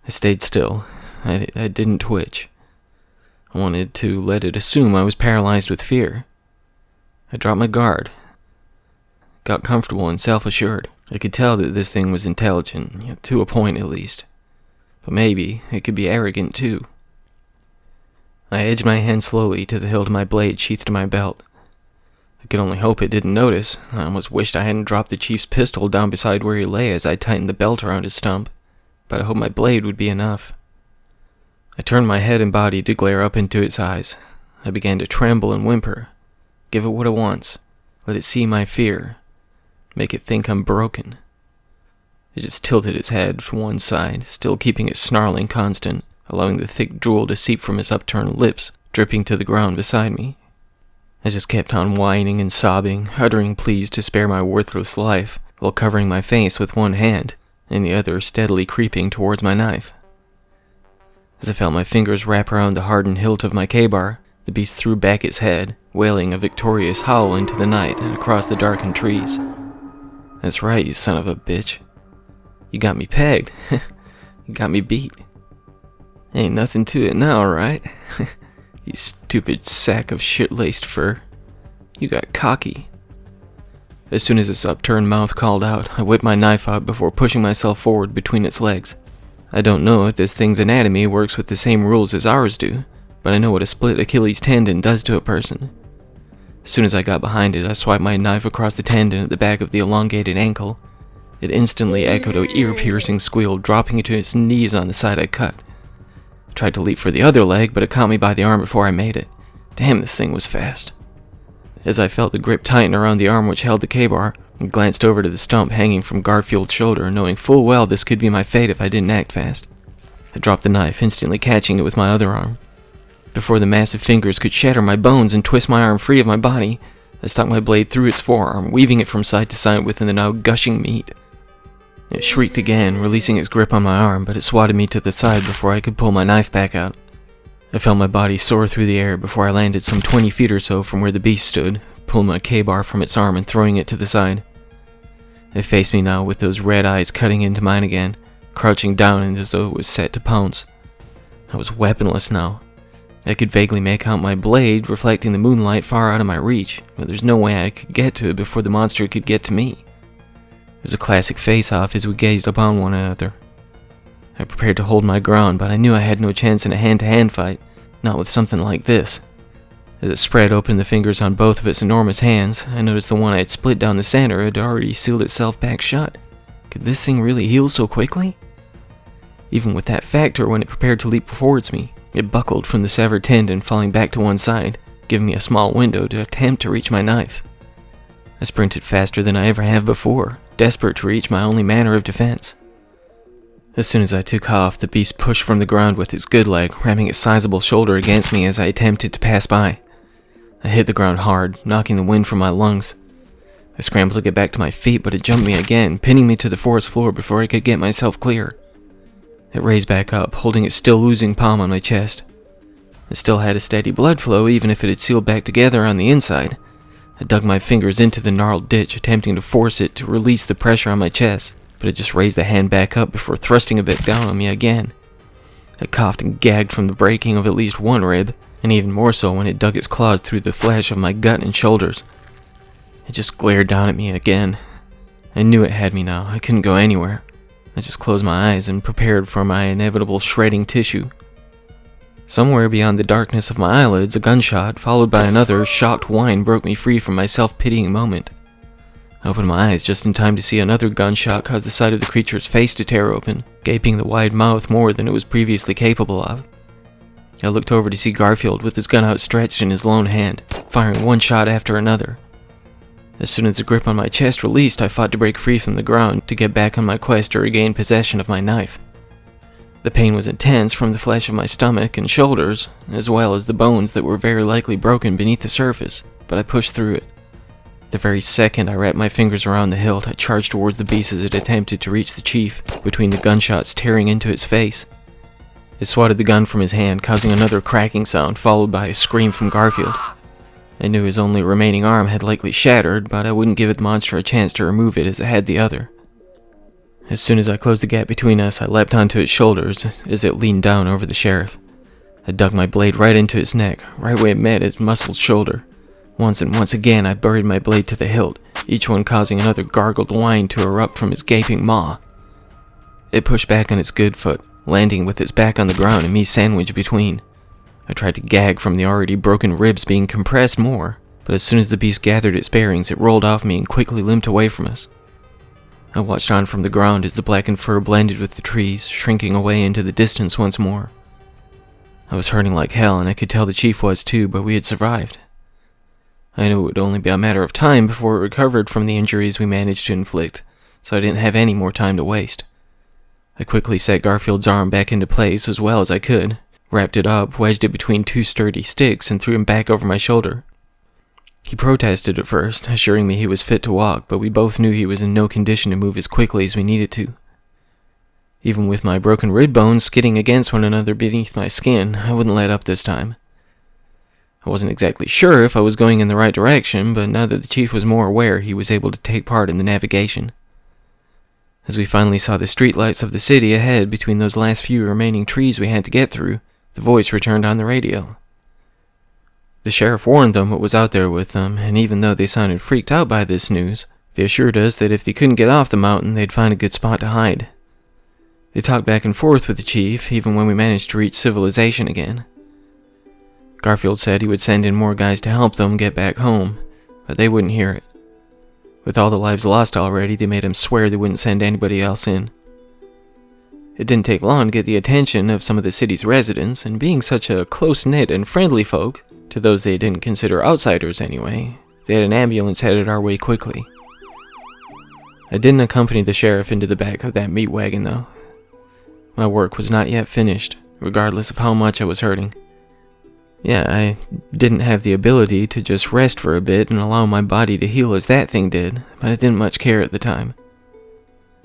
I stayed still. I didn't twitch. I wanted to let it assume I was paralyzed with fear. I dropped my guard. Got comfortable and self-assured. I could tell that this thing was intelligent, to a point at least. But maybe it could be arrogant too. I edged my hand slowly to the hilt of my blade sheathed to my belt. I could only hope it didn't notice. I almost wished I hadn't dropped the chief's pistol down beside where he lay as I tightened the belt around his stump, but I hoped my blade would be enough. I turned my head and body to glare up into its eyes. I began to tremble and whimper. Give it what it wants. Let it see my fear. Make it think I'm broken. It just tilted its head to one side, still keeping its snarling constant, allowing the thick drool to seep from its upturned lips, dripping to the ground beside me. I just kept on whining and sobbing, uttering pleas to spare my worthless life, while covering my face with one hand, and the other steadily creeping towards my knife. As I felt my fingers wrap around the hardened hilt of my K-bar, the beast threw back its head, wailing a victorious howl into the night and across the darkened trees. That's right, you son of a bitch. You got me pegged. You got me beat. Ain't nothing to it now, right? You stupid sack of shit-laced fur. You got cocky. As soon as its upturned mouth called out, I whipped my knife out before pushing myself forward between its legs. I don't know if this thing's anatomy works with the same rules as ours do, but I know what a split Achilles tendon does to a person. As soon as I got behind it, I swiped my knife across the tendon at the back of the elongated ankle. It instantly echoed an ear-piercing squeal, dropping it to its knees on the side I cut. I tried to leap for the other leg, but it caught me by the arm before I made it. Damn, this thing was fast. As I felt the grip tighten around the arm which held the K-bar, I glanced over to the stump hanging from Garfield's shoulder, knowing full well this could be my fate if I didn't act fast. I dropped the knife, instantly catching it with my other arm. Before the massive fingers could shatter my bones and twist my arm free of my body, I stuck my blade through its forearm, weaving it from side to side within the now gushing meat. It shrieked again, releasing its grip on my arm, but it swatted me to the side before I could pull my knife back out. I felt my body soar through the air before I landed some 20 feet or so from where the beast stood, pulling my K-bar from its arm and throwing it to the side. It faced me now with those red eyes cutting into mine again, crouching down as though it was set to pounce. I was weaponless now. I could vaguely make out my blade reflecting the moonlight far out of my reach, but there's no way I could get to it before the monster could get to me. It was a classic face-off as we gazed upon one another. I prepared to hold my ground, but I knew I had no chance in a hand-to-hand fight, not with something like this. As it spread open the fingers on both of its enormous hands, I noticed the one I had split down the center had already sealed itself back shut. Could this thing really heal so quickly? Even with that factor, when it prepared to leap towards me, it buckled from the severed tendon, falling back to one side, giving me a small window to attempt to reach my knife. I sprinted faster than I ever have before, desperate to reach my only manner of defense. As soon as I took off, the beast pushed from the ground with its good leg, ramming its sizable shoulder against me as I attempted to pass by. I hit the ground hard, knocking the wind from my lungs. I scrambled to get back to my feet, but it jumped me again, pinning me to the forest floor before I could get myself clear. It raised back up, holding its still oozing palm on my chest. It still had a steady blood flow, even if it had sealed back together on the inside. I dug my fingers into the gnarled ditch, attempting to force it to release the pressure on my chest, but it just raised the hand back up before thrusting it back down on me again. I coughed and gagged from the breaking of at least one rib, and even more so when it dug its claws through the flesh of my gut and shoulders. It just glared down at me again. I knew it had me now. I couldn't go anywhere. I just closed my eyes and prepared for my inevitable shredding tissue. Somewhere beyond the darkness of my eyelids, a gunshot, followed by another shocked whine, broke me free from my self-pitying moment. I opened my eyes just in time to see another gunshot cause the side of the creature's face to tear open, gaping the wide mouth more than it was previously capable of. I looked over to see Garfield with his gun outstretched in his lone hand, firing one shot after another. As soon as the grip on my chest released, I fought to break free from the ground to get back on my quest to regain possession of my knife. The pain was intense from the flesh of my stomach and shoulders, as well as the bones that were very likely broken beneath the surface, but I pushed through it. The very second I wrapped my fingers around the hilt, I charged towards the beast as it attempted to reach the chief, between the gunshots tearing into its face. It swatted the gun from his hand, causing another cracking sound, followed by a scream from Garfield. I knew his only remaining arm had likely shattered, but I wouldn't give the monster a chance to remove it as it had the other. As soon as I closed the gap between us, I leapt onto its shoulders as it leaned down over the sheriff. I dug my blade right into its neck, right where it met its muscled shoulder. Once and once again, I buried my blade to the hilt, each one causing another gargled whine to erupt from its gaping maw. It pushed back on its good foot, landing with its back on the ground and me sandwiched between. I tried to gag from the already broken ribs being compressed more, but as soon as the beast gathered its bearings, it rolled off me and quickly limped away from us. I watched on from the ground as the blackened fur blended with the trees, shrinking away into the distance once more. I was hurting like hell, and I could tell the chief was too, but we had survived. I knew it would only be a matter of time before it recovered from the injuries we managed to inflict, so I didn't have any more time to waste. I quickly set Garfield's arm back into place as well as I could, wrapped it up, wedged it between two sturdy sticks, and threw him back over my shoulder. He protested at first, assuring me he was fit to walk, but we both knew he was in no condition to move as quickly as we needed to. Even with my broken rib bones skidding against one another beneath my skin, I wouldn't let up this time. I wasn't exactly sure if I was going in the right direction, but now that the chief was more aware, he was able to take part in the navigation. As we finally saw the streetlights of the city ahead between those last few remaining trees we had to get through, the voice returned on the radio. The sheriff warned them what was out there with them, and even though they sounded freaked out by this news, they assured us that if they couldn't get off the mountain, they'd find a good spot to hide. They talked back and forth with the chief, even when we managed to reach civilization again. Garfield said he would send in more guys to help them get back home, but they wouldn't hear it. With all the lives lost already, they made him swear they wouldn't send anybody else in. It didn't take long to get the attention of some of the city's residents, and being such a close-knit and friendly folk, to those they didn't consider outsiders anyway, they had an ambulance headed our way quickly. I didn't accompany the sheriff into the back of that meat wagon, though. My work was not yet finished, regardless of how much I was hurting. Yeah, I didn't have the ability to just rest for a bit and allow my body to heal as that thing did, but I didn't much care at the time.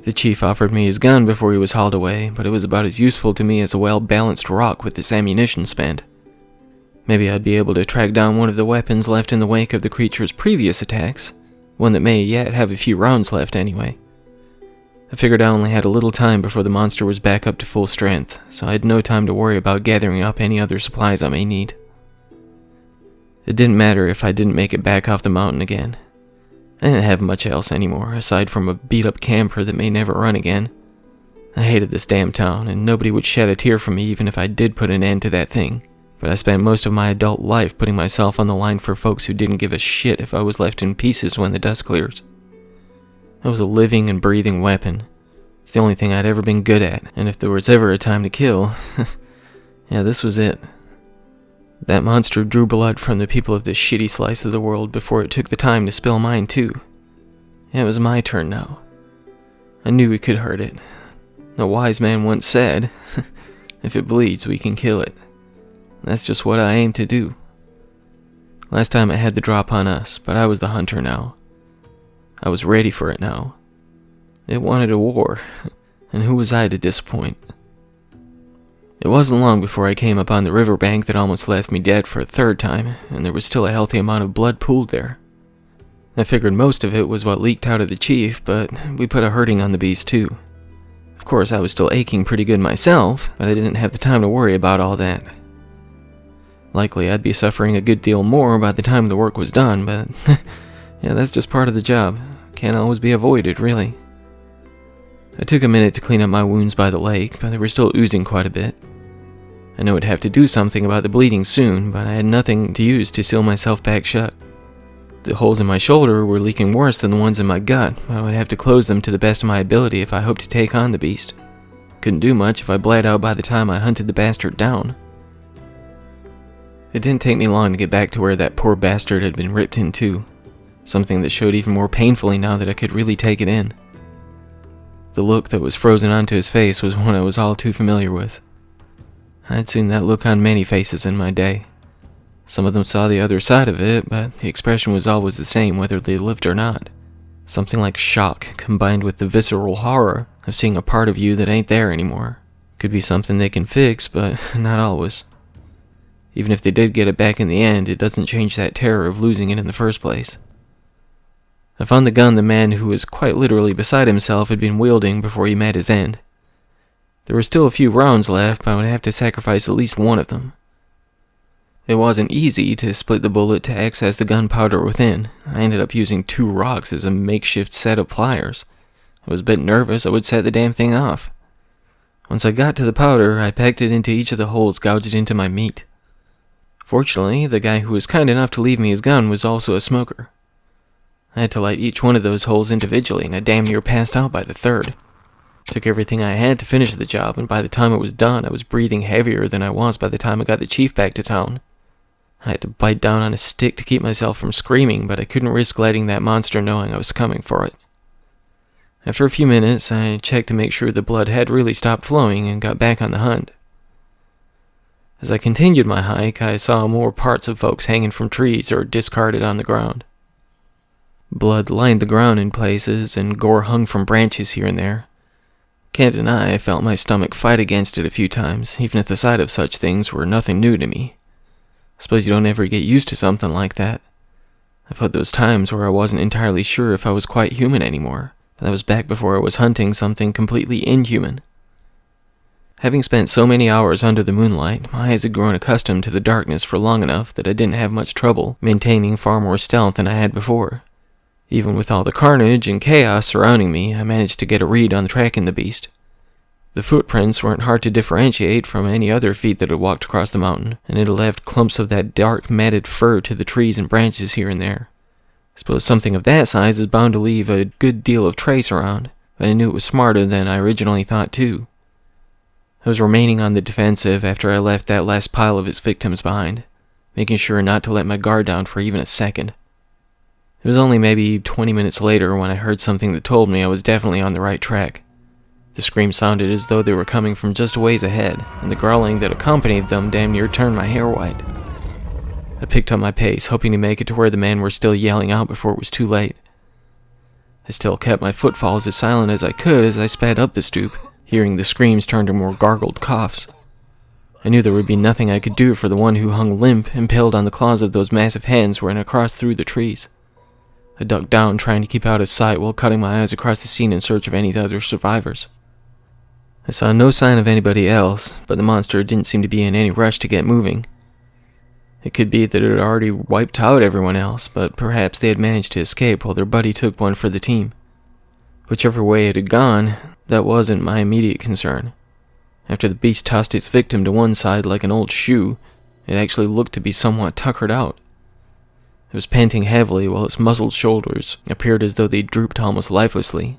The chief offered me his gun before he was hauled away, but it was about as useful to me as a well-balanced rock with its ammunition spent. Maybe I'd be able to track down one of the weapons left in the wake of the creature's previous attacks, one that may yet have a few rounds left anyway. I figured I only had a little time before the monster was back up to full strength, so I had no time to worry about gathering up any other supplies I may need. It didn't matter if I didn't make it back off the mountain again. I didn't have much else anymore, aside from a beat-up camper that may never run again. I hated this damn town, and nobody would shed a tear for me even if I did put an end to that thing. But I spent most of my adult life putting myself on the line for folks who didn't give a shit if I was left in pieces when the dust clears. I was a living and breathing weapon. It's the only thing I'd ever been good at, and if there was ever a time to kill, yeah, this was it. That monster drew blood from the people of this shitty slice of the world before it took the time to spill mine too. Yeah, it was my turn now. I knew we could hurt it. A wise man once said, if it bleeds, we can kill it. That's just what I aim to do. Last time it had the drop on us, but I was the hunter now. I was ready for it now. It wanted a war, and who was I to disappoint? It wasn't long before I came upon the riverbank that almost left me dead for a third time, and there was still a healthy amount of blood pooled there. I figured most of it was what leaked out of the chief, but we put a hurting on the beast too. Of course, I was still aching pretty good myself, but I didn't have the time to worry about all that. Likely I'd be suffering a good deal more by the time the work was done, but yeah, that's just part of the job. Can't always be avoided, really. I took a minute to clean up my wounds by the lake, but they were still oozing quite a bit. I knew I'd have to do something about the bleeding soon, but I had nothing to use to seal myself back shut. The holes in my shoulder were leaking worse than the ones in my gut, but I would have to close them to the best of my ability if I hoped to take on the beast. Couldn't do much if I bled out by the time I hunted the bastard down. It didn't take me long to get back to where that poor bastard had been ripped in two, something that showed even more painfully now that I could really take it in. The look that was frozen onto his face was one I was all too familiar with. I'd seen that look on many faces in my day. Some of them saw the other side of it, but the expression was always the same whether they lived or not. Something like shock combined with the visceral horror of seeing a part of you that ain't there anymore. Could be something they can fix, but not always. Even if they did get it back in the end, it doesn't change that terror of losing it in the first place. I found the gun the man who was quite literally beside himself had been wielding before he met his end. There were still a few rounds left, but I would have to sacrifice at least one of them. It wasn't easy to split the bullet to access the gunpowder within. I ended up using 2 rocks as a makeshift set of pliers. I was a bit nervous I would set the damn thing off. Once I got to the powder, I packed it into each of the holes gouged into my meat. Fortunately, the guy who was kind enough to leave me his gun was also a smoker. I had to light each one of those holes individually, and I damn near passed out by the third. Took everything I had to finish the job, and by the time it was done, I was breathing heavier than I was by the time I got the chief back to town. I had to bite down on a stick to keep myself from screaming, but I couldn't risk letting that monster knowing I was coming for it. After a few minutes, I checked to make sure the blood had really stopped flowing and got back on the hunt. As I continued my hike, I saw more parts of folks hanging from trees or discarded on the ground. Blood lined the ground in places, and gore hung from branches here and there. Can't deny I felt my stomach fight against it a few times, even if the sight of such things were nothing new to me. I suppose you don't ever get used to something like that. I've had those times where I wasn't entirely sure if I was quite human anymore, but that was back before I was hunting something completely inhuman. Having spent so many hours under the moonlight, my eyes had grown accustomed to the darkness for long enough that I didn't have much trouble maintaining far more stealth than I had before. Even with all the carnage and chaos surrounding me, I managed to get a read on tracking the beast. The footprints weren't hard to differentiate from any other feet that had walked across the mountain, and it had left clumps of that dark matted fur to the trees and branches here and there. I suppose something of that size is bound to leave a good deal of trace around, but I knew it was smarter than I originally thought too. I was remaining on the defensive after I left that last pile of its victims behind, making sure not to let my guard down for even a second. It was only maybe 20 minutes later when I heard something that told me I was definitely on the right track. The screams sounded as though they were coming from just a ways ahead, and the growling that accompanied them damn near turned my hair white. I picked up my pace, hoping to make it to where the men were still yelling out before it was too late. I still kept my footfalls as silent as I could as I sped up the stoop, hearing the screams turn to more gargled coughs. I knew there would be nothing I could do for the one who hung limp, impaled on the claws of those massive hands running across through the trees. I ducked down, trying to keep out of sight while cutting my eyes across the scene in search of any other survivors. I saw no sign of anybody else, but the monster didn't seem to be in any rush to get moving. It could be that it had already wiped out everyone else, but perhaps they had managed to escape while their buddy took one for the team. Whichever way it had gone, that wasn't my immediate concern. After the beast tossed its victim to one side like an old shoe, it actually looked to be somewhat tuckered out. It was panting heavily while its muzzled shoulders appeared as though they drooped almost lifelessly.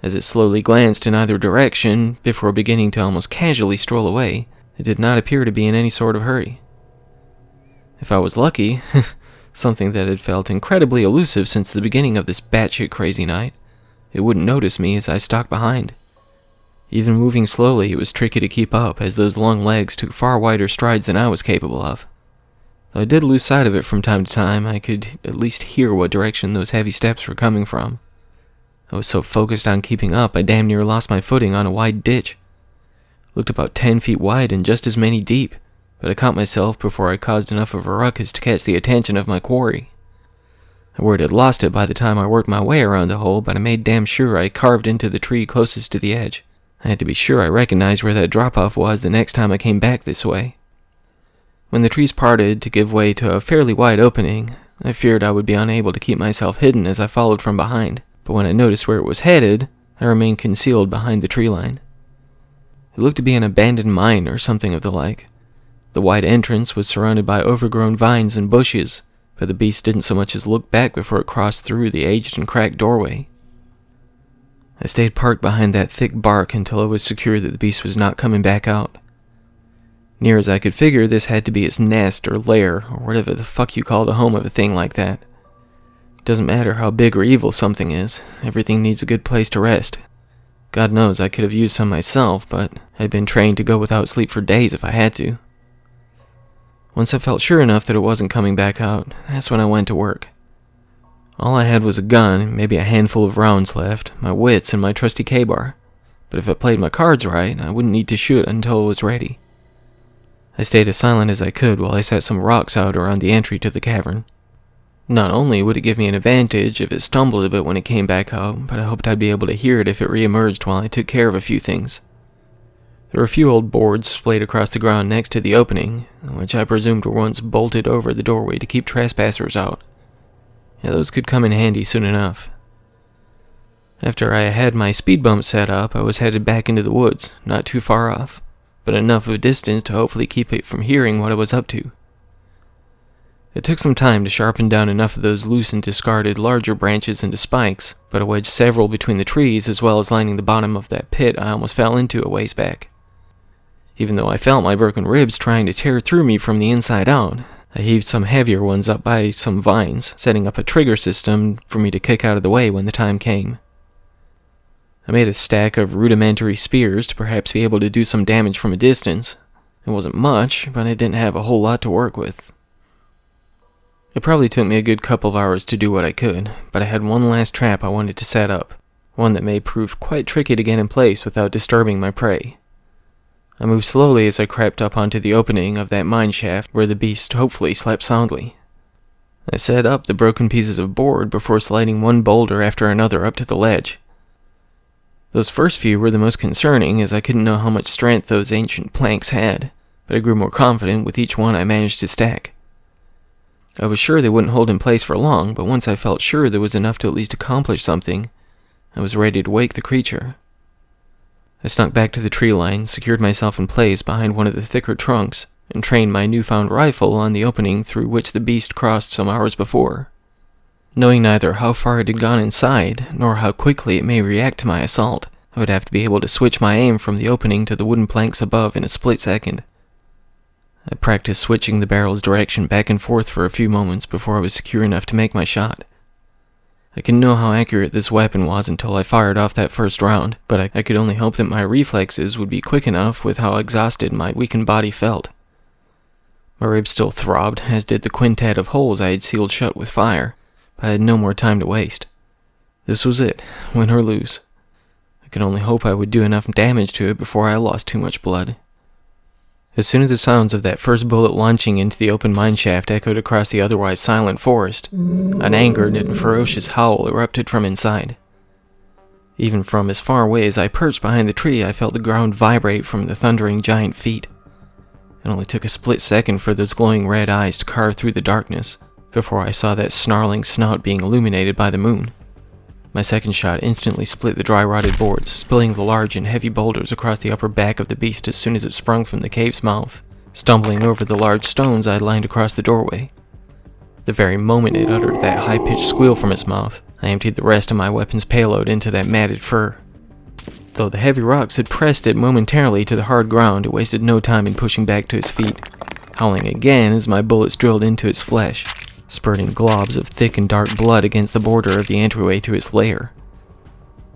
As it slowly glanced in either direction before beginning to almost casually stroll away, it did not appear to be in any sort of hurry. If I was lucky, something that had felt incredibly elusive since the beginning of this batshit crazy night, it wouldn't notice me as I stalked behind. Even moving slowly, it was tricky to keep up, as those long legs took far wider strides than I was capable of. Though I did lose sight of it from time to time, I could at least hear what direction those heavy steps were coming from. I was so focused on keeping up, I damn near lost my footing on a wide ditch. It looked about 10 feet wide and just as many deep, but I caught myself before I caused enough of a ruckus to catch the attention of my quarry. I worried I'd lost it by the time I worked my way around the hole, but I made damn sure I carved into the tree closest to the edge. I had to be sure I recognized where that drop-off was the next time I came back this way. When the trees parted to give way to a fairly wide opening, I feared I would be unable to keep myself hidden as I followed from behind, but when I noticed where it was headed, I remained concealed behind the tree line. It looked to be an abandoned mine or something of the like. The wide entrance was surrounded by overgrown vines and bushes, but the beast didn't so much as look back before it crossed through the aged and cracked doorway. I stayed parked behind that thick bark until I was secure that the beast was not coming back out. Near as I could figure, this had to be its nest or lair, or whatever the fuck you call the home of a thing like that. It doesn't matter how big or evil something is, everything needs a good place to rest. God knows I could have used some myself, but I'd been trained to go without sleep for days if I had to. Once I felt sure enough that it wasn't coming back out, that's when I went to work. All I had was a gun, maybe a handful of rounds left, my wits, and my trusty K-bar. But if I played my cards right, I wouldn't need to shoot until it was ready. I stayed as silent as I could while I set some rocks out around the entry to the cavern. Not only would it give me an advantage if it stumbled a bit when it came back out, but I hoped I'd be able to hear it if it re-emerged while I took care of a few things. There were a few old boards splayed across the ground next to the opening, which I presumed were once bolted over the doorway to keep trespassers out. Yeah, those could come in handy soon enough. After I had my speed bump set up, I was headed back into the woods, not too far off, but enough of a distance to hopefully keep it from hearing what I was up to. It took some time to sharpen down enough of those loose and discarded larger branches into spikes, but I wedged several between the trees as well as lining the bottom of that pit I almost fell into a ways back. Even though I felt my broken ribs trying to tear through me from the inside out, I heaved some heavier ones up by some vines, setting up a trigger system for me to kick out of the way when the time came. I made a stack of rudimentary spears to perhaps be able to do some damage from a distance. It wasn't much, but I didn't have a whole lot to work with. It probably took me a good couple of hours to do what I could, but I had one last trap I wanted to set up, one that may prove quite tricky to get in place without disturbing my prey. I moved slowly as I crept up onto the opening of that mine shaft where the beast hopefully slept soundly. I set up the broken pieces of board before sliding one boulder after another up to the ledge. Those first few were the most concerning, as I couldn't know how much strength those ancient planks had, but I grew more confident with each one I managed to stack. I was sure they wouldn't hold in place for long, but once I felt sure there was enough to at least accomplish something, I was ready to wake the creature. I snuck back to the tree line, secured myself in place behind one of the thicker trunks, and trained my newfound rifle on the opening through which the beast crossed some hours before. Knowing neither how far it had gone inside, nor how quickly it may react to my assault, I would have to be able to switch my aim from the opening to the wooden planks above in a split second. I practiced switching the barrel's direction back and forth for a few moments before I was secure enough to make my shot. I didn't know how accurate this weapon was until I fired off that first round, but I could only hope that my reflexes would be quick enough with how exhausted my weakened body felt. My ribs still throbbed, as did the quintet of holes I had sealed shut with fire, but I had no more time to waste. This was it, win or lose. I could only hope I would do enough damage to it before I lost too much blood. As soon as the sounds of that first bullet launching into the open mineshaft echoed across the otherwise silent forest, an angered and ferocious howl erupted from inside. Even from as far away as I perched behind the tree, I felt the ground vibrate from the thundering giant feet. It only took a split second for those glowing red eyes to carve through the darkness before I saw that snarling snout being illuminated by the moon. My second shot instantly split the dry-rotted boards, spilling the large and heavy boulders across the upper back of the beast as soon as it sprung from the cave's mouth, stumbling over the large stones I had lined across the doorway. The very moment it uttered that high-pitched squeal from its mouth, I emptied the rest of my weapon's payload into that matted fur. Though the heavy rocks had pressed it momentarily to the hard ground, it wasted no time in pushing back to its feet, howling again as my bullets drilled into its flesh, spurting globs of thick and dark blood against the border of the entryway to its lair.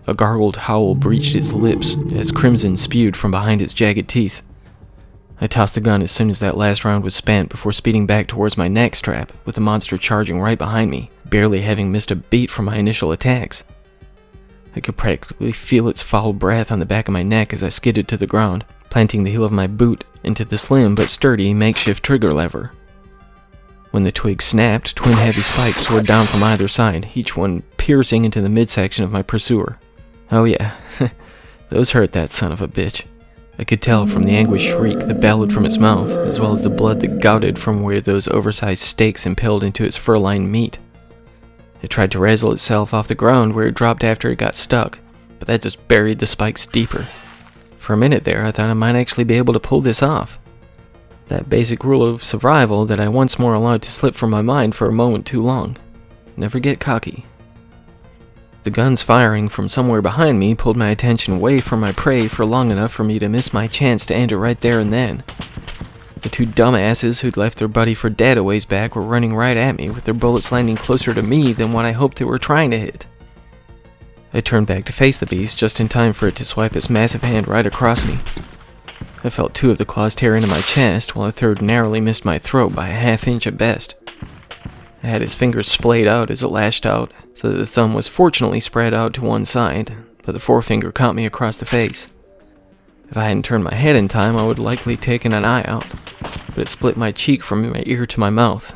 A gargled howl breached its lips as crimson spewed from behind its jagged teeth. I tossed the gun as soon as that last round was spent before speeding back towards my next trap, with the monster charging right behind me, barely having missed a beat from my initial attacks. I could practically feel its foul breath on the back of my neck as I skidded to the ground, planting the heel of my boot into the slim but sturdy makeshift trigger lever. When the twig snapped, twin heavy spikes soared down from either side, each one piercing into the midsection of my pursuer. Oh yeah, those hurt that son of a bitch. I could tell from the anguished shriek that bellowed from its mouth, as well as the blood that gouted from where those oversized stakes impaled into its fur-lined meat. It tried to wrestle itself off the ground where it dropped after it got stuck, but that just buried the spikes deeper. For a minute there, I thought I might actually be able to pull this off. That basic rule of survival that I once more allowed to slip from my mind for a moment too long. Never get cocky. The guns firing from somewhere behind me pulled my attention away from my prey for long enough for me to miss my chance to end it right there and then. The two dumbasses who'd left their buddy for dead a ways back were running right at me with their bullets landing closer to me than what I hoped they were trying to hit. I turned back to face the beast just in time for it to swipe its massive hand right across me. I felt two of the claws tear into my chest, while a third narrowly missed my throat by a half-inch at best. I had his fingers splayed out as it lashed out, so that the thumb was fortunately spread out to one side, but the forefinger caught me across the face. If I hadn't turned my head in time, I would likely taken an eye out, but it split my cheek from my ear to my mouth.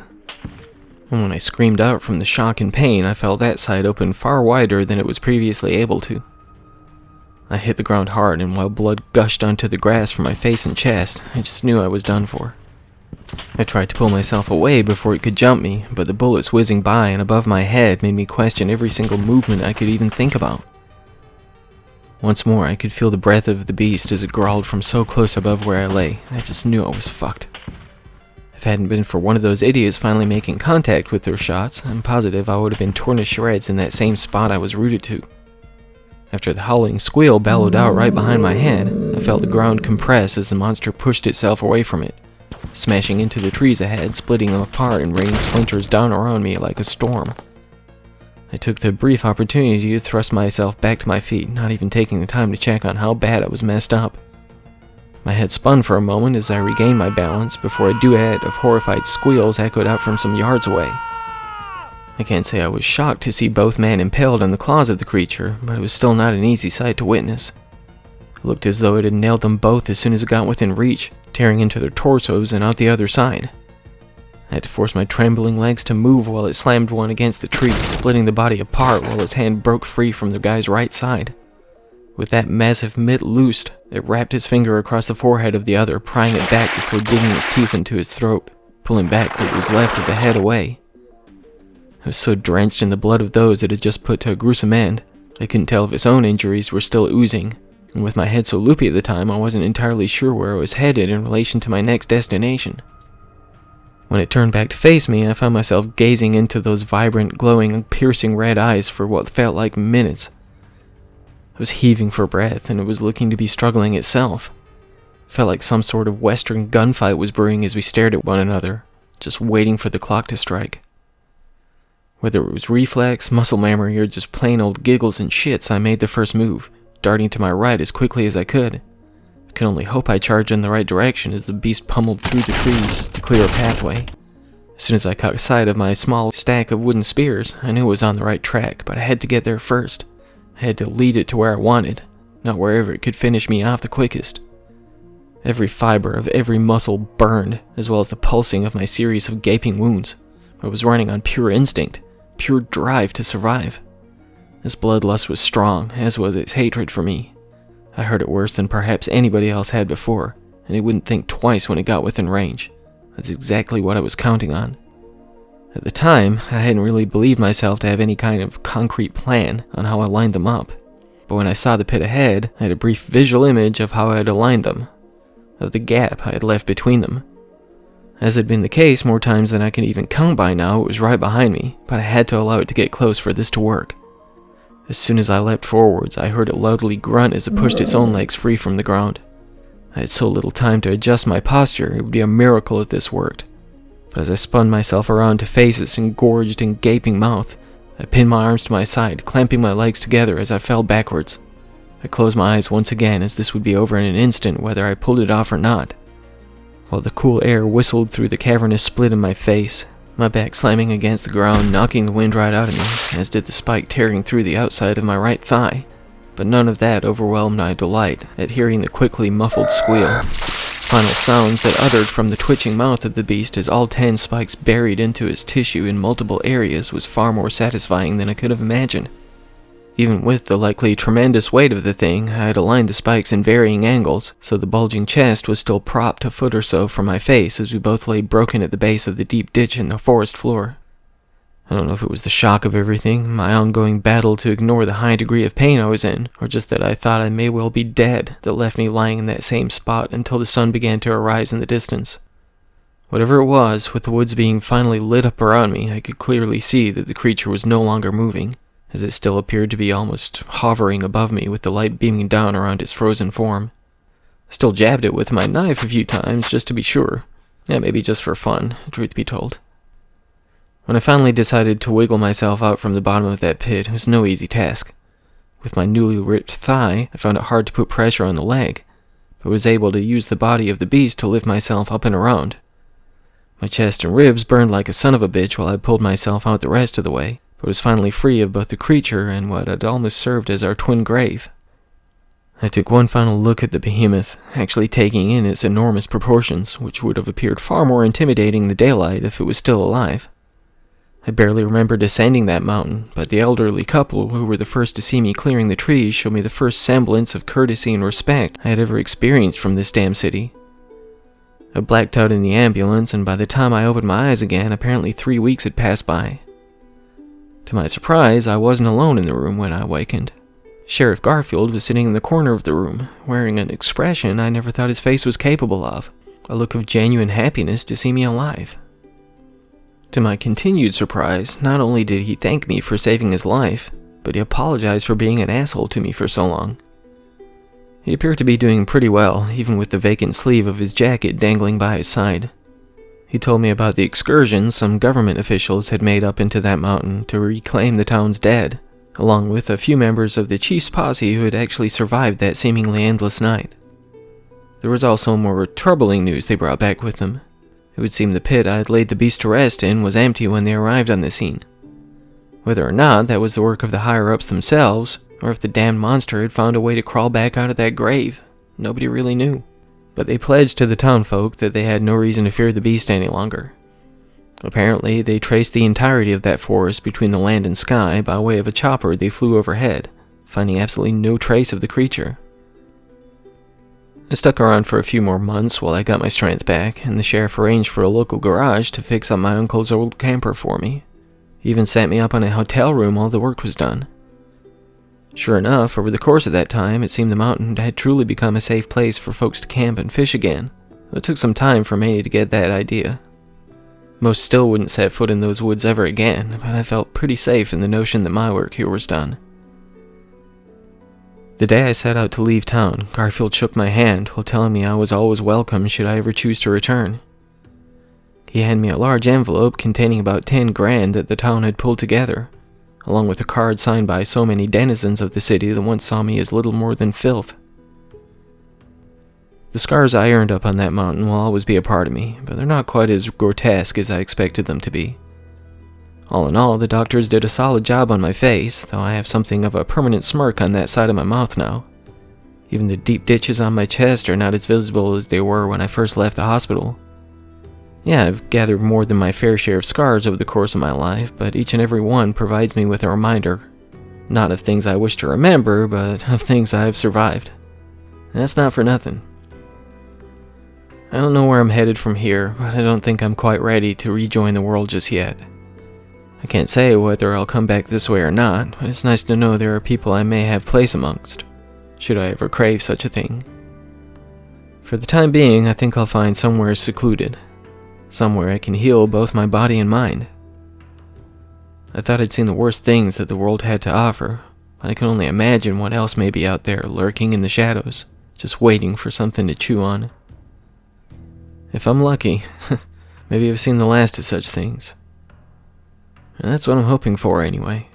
And when I screamed out from the shock and pain, I felt that side open far wider than it was previously able to. I hit the ground hard, and while blood gushed onto the grass from my face and chest, I just knew I was done for. I tried to pull myself away before it could jump me, but the bullets whizzing by and above my head made me question every single movement I could even think about. Once more, I could feel the breath of the beast as it growled from so close above where I lay. I just knew I was fucked. If it hadn't been for one of those idiots finally making contact with their shots, I'm positive I would have been torn to shreds in that same spot I was rooted to. After the howling squeal bellowed out right behind my head, I felt the ground compress as the monster pushed itself away from it, smashing into the trees ahead, splitting them apart and raining splinters down around me like a storm. I took the brief opportunity to thrust myself back to my feet, not even taking the time to check on how bad I was messed up. My head spun for a moment as I regained my balance before a duet of horrified squeals echoed out from some yards away. I can't say I was shocked to see both men impaled on the claws of the creature, but it was still not an easy sight to witness. It looked as though it had nailed them both as soon as it got within reach, tearing into their torsos and out the other side. I had to force my trembling legs to move while it slammed one against the tree, splitting the body apart while its hand broke free from the guy's right side. With that massive mitt loosed, it wrapped its finger across the forehead of the other, prying it back before digging its teeth into his throat, pulling back what was left of the head away. I was so drenched in the blood of those it had just put to a gruesome end, I couldn't tell if its own injuries were still oozing, and with my head so loopy at the time, I wasn't entirely sure where I was headed in relation to my next destination. When it turned back to face me, I found myself gazing into those vibrant, glowing, piercing red eyes for what felt like minutes. I was heaving for breath, and it was looking to be struggling itself. It felt like some sort of western gunfight was brewing as we stared at one another, just waiting for the clock to strike. Whether it was reflex, muscle memory, or just plain old giggles and shits, I made the first move, darting to my right as quickly as I could. I could only hope I charged in the right direction as the beast pummeled through the trees to clear a pathway. As soon as I caught sight of my small stack of wooden spears, I knew it was on the right track, but I had to get there first. I had to lead it to where I wanted, not wherever it could finish me off the quickest. Every fiber of every muscle burned, as well as the pulsing of my series of gaping wounds. I was running on pure instinct, pure drive to survive. This bloodlust was strong, as was its hatred for me. I heard it worse than perhaps anybody else had before, and it wouldn't think twice when it got within range. That's exactly what I was counting on. At the time, I hadn't really believed myself to have any kind of concrete plan on how I lined them up, but when I saw the pit ahead, I had a brief visual image of how I had aligned them, of the gap I had left between them. As had been the case more times than I can even count by now, it was right behind me, but I had to allow it to get close for this to work. As soon as I leapt forwards, I heard it loudly grunt as it pushed its own legs free from the ground. I had so little time to adjust my posture, it would be a miracle if this worked. But as I spun myself around to face its engorged and gaping mouth, I pinned my arms to my side, clamping my legs together as I fell backwards. I closed my eyes once again, as this would be over in an instant whether I pulled it off or not. While the cool air whistled through the cavernous split in my face, my back slamming against the ground, knocking the wind right out of me, as did the spike tearing through the outside of my right thigh. But none of that overwhelmed my delight at hearing the quickly muffled squeal. Final sounds that uttered from the twitching mouth of the beast as all 10 spikes buried into its tissue in multiple areas was far more satisfying than I could have imagined. Even with the likely tremendous weight of the thing, I had aligned the spikes in varying angles, so the bulging chest was still propped a foot or so from my face as we both lay broken at the base of the deep ditch in the forest floor. I don't know if it was the shock of everything, my ongoing battle to ignore the high degree of pain I was in, or just that I thought I may well be dead, that left me lying in that same spot until the sun began to arise in the distance. Whatever it was, with the woods being finally lit up around me, I could clearly see that the creature was no longer moving, as it still appeared to be almost hovering above me with the light beaming down around its frozen form. I still jabbed it with my knife a few times just to be sure. Yeah, maybe just for fun, truth be told. When I finally decided to wiggle myself out from the bottom of that pit, it was no easy task. With my newly ripped thigh, I found it hard to put pressure on the leg, but was able to use the body of the beast to lift myself up and around. My chest and ribs burned like a son of a bitch while I pulled myself out the rest of the way, but was finally free of both the creature and what had almost served as our twin grave. I took one final look at the behemoth, actually taking in its enormous proportions, which would have appeared far more intimidating in the daylight if it was still alive. I barely remember descending that mountain, but the elderly couple who were the first to see me clearing the trees showed me the first semblance of courtesy and respect I had ever experienced from this damn city. I blacked out in the ambulance, and by the time I opened my eyes again, apparently 3 weeks had passed by. To my surprise, I wasn't alone in the room when I awakened. Sheriff Garfield was sitting in the corner of the room, wearing an expression I never thought his face was capable of, a look of genuine happiness to see me alive. To my continued surprise, not only did he thank me for saving his life, but he apologized for being an asshole to me for so long. He appeared to be doing pretty well, even with the vacant sleeve of his jacket dangling by his side. He told me about the excursion some government officials had made up into that mountain to reclaim the town's dead, along with a few members of the chief's posse who had actually survived that seemingly endless night. There was also more troubling news they brought back with them. It would seem the pit I had laid the beast to rest in was empty when they arrived on the scene. Whether or not that was the work of the higher-ups themselves, or if the damned monster had found a way to crawl back out of that grave, nobody really knew. But they pledged to the townfolk that they had no reason to fear the beast any longer. Apparently, they traced the entirety of that forest between the land and sky by way of a chopper they flew overhead, finding absolutely no trace of the creature. I stuck around for a few more months while I got my strength back, and the sheriff arranged for a local garage to fix up my uncle's old camper for me. He even set me up in a hotel room while the work was done. Sure enough, over the course of that time, it seemed the mountain had truly become a safe place for folks to camp and fish again. It took some time for many to get that idea. Most still wouldn't set foot in those woods ever again, but I felt pretty safe in the notion that my work here was done. The day I set out to leave town, Garfield shook my hand while telling me I was always welcome should I ever choose to return. He handed me a large envelope containing about 10 grand that the town had pulled together, along with a card signed by so many denizens of the city that once saw me as little more than filth. The scars I earned up on that mountain will always be a part of me, but they're not quite as grotesque as I expected them to be. All in all, the doctors did a solid job on my face, though I have something of a permanent smirk on that side of my mouth now. Even the deep ditches on my chest are not as visible as they were when I first left the hospital. Yeah, I've gathered more than my fair share of scars over the course of my life, but each and every one provides me with a reminder, not of things I wish to remember, but of things I have survived. And that's not for nothing. I don't know where I'm headed from here, but I don't think I'm quite ready to rejoin the world just yet. I can't say whether I'll come back this way or not, but it's nice to know there are people I may have place amongst, should I ever crave such a thing. For the time being, I think I'll find somewhere secluded, somewhere I can heal both my body and mind. I thought I'd seen the worst things that the world had to offer, but I can only imagine what else may be out there lurking in the shadows, just waiting for something to chew on. If I'm lucky, maybe I've seen the last of such things. And that's what I'm hoping for anyway.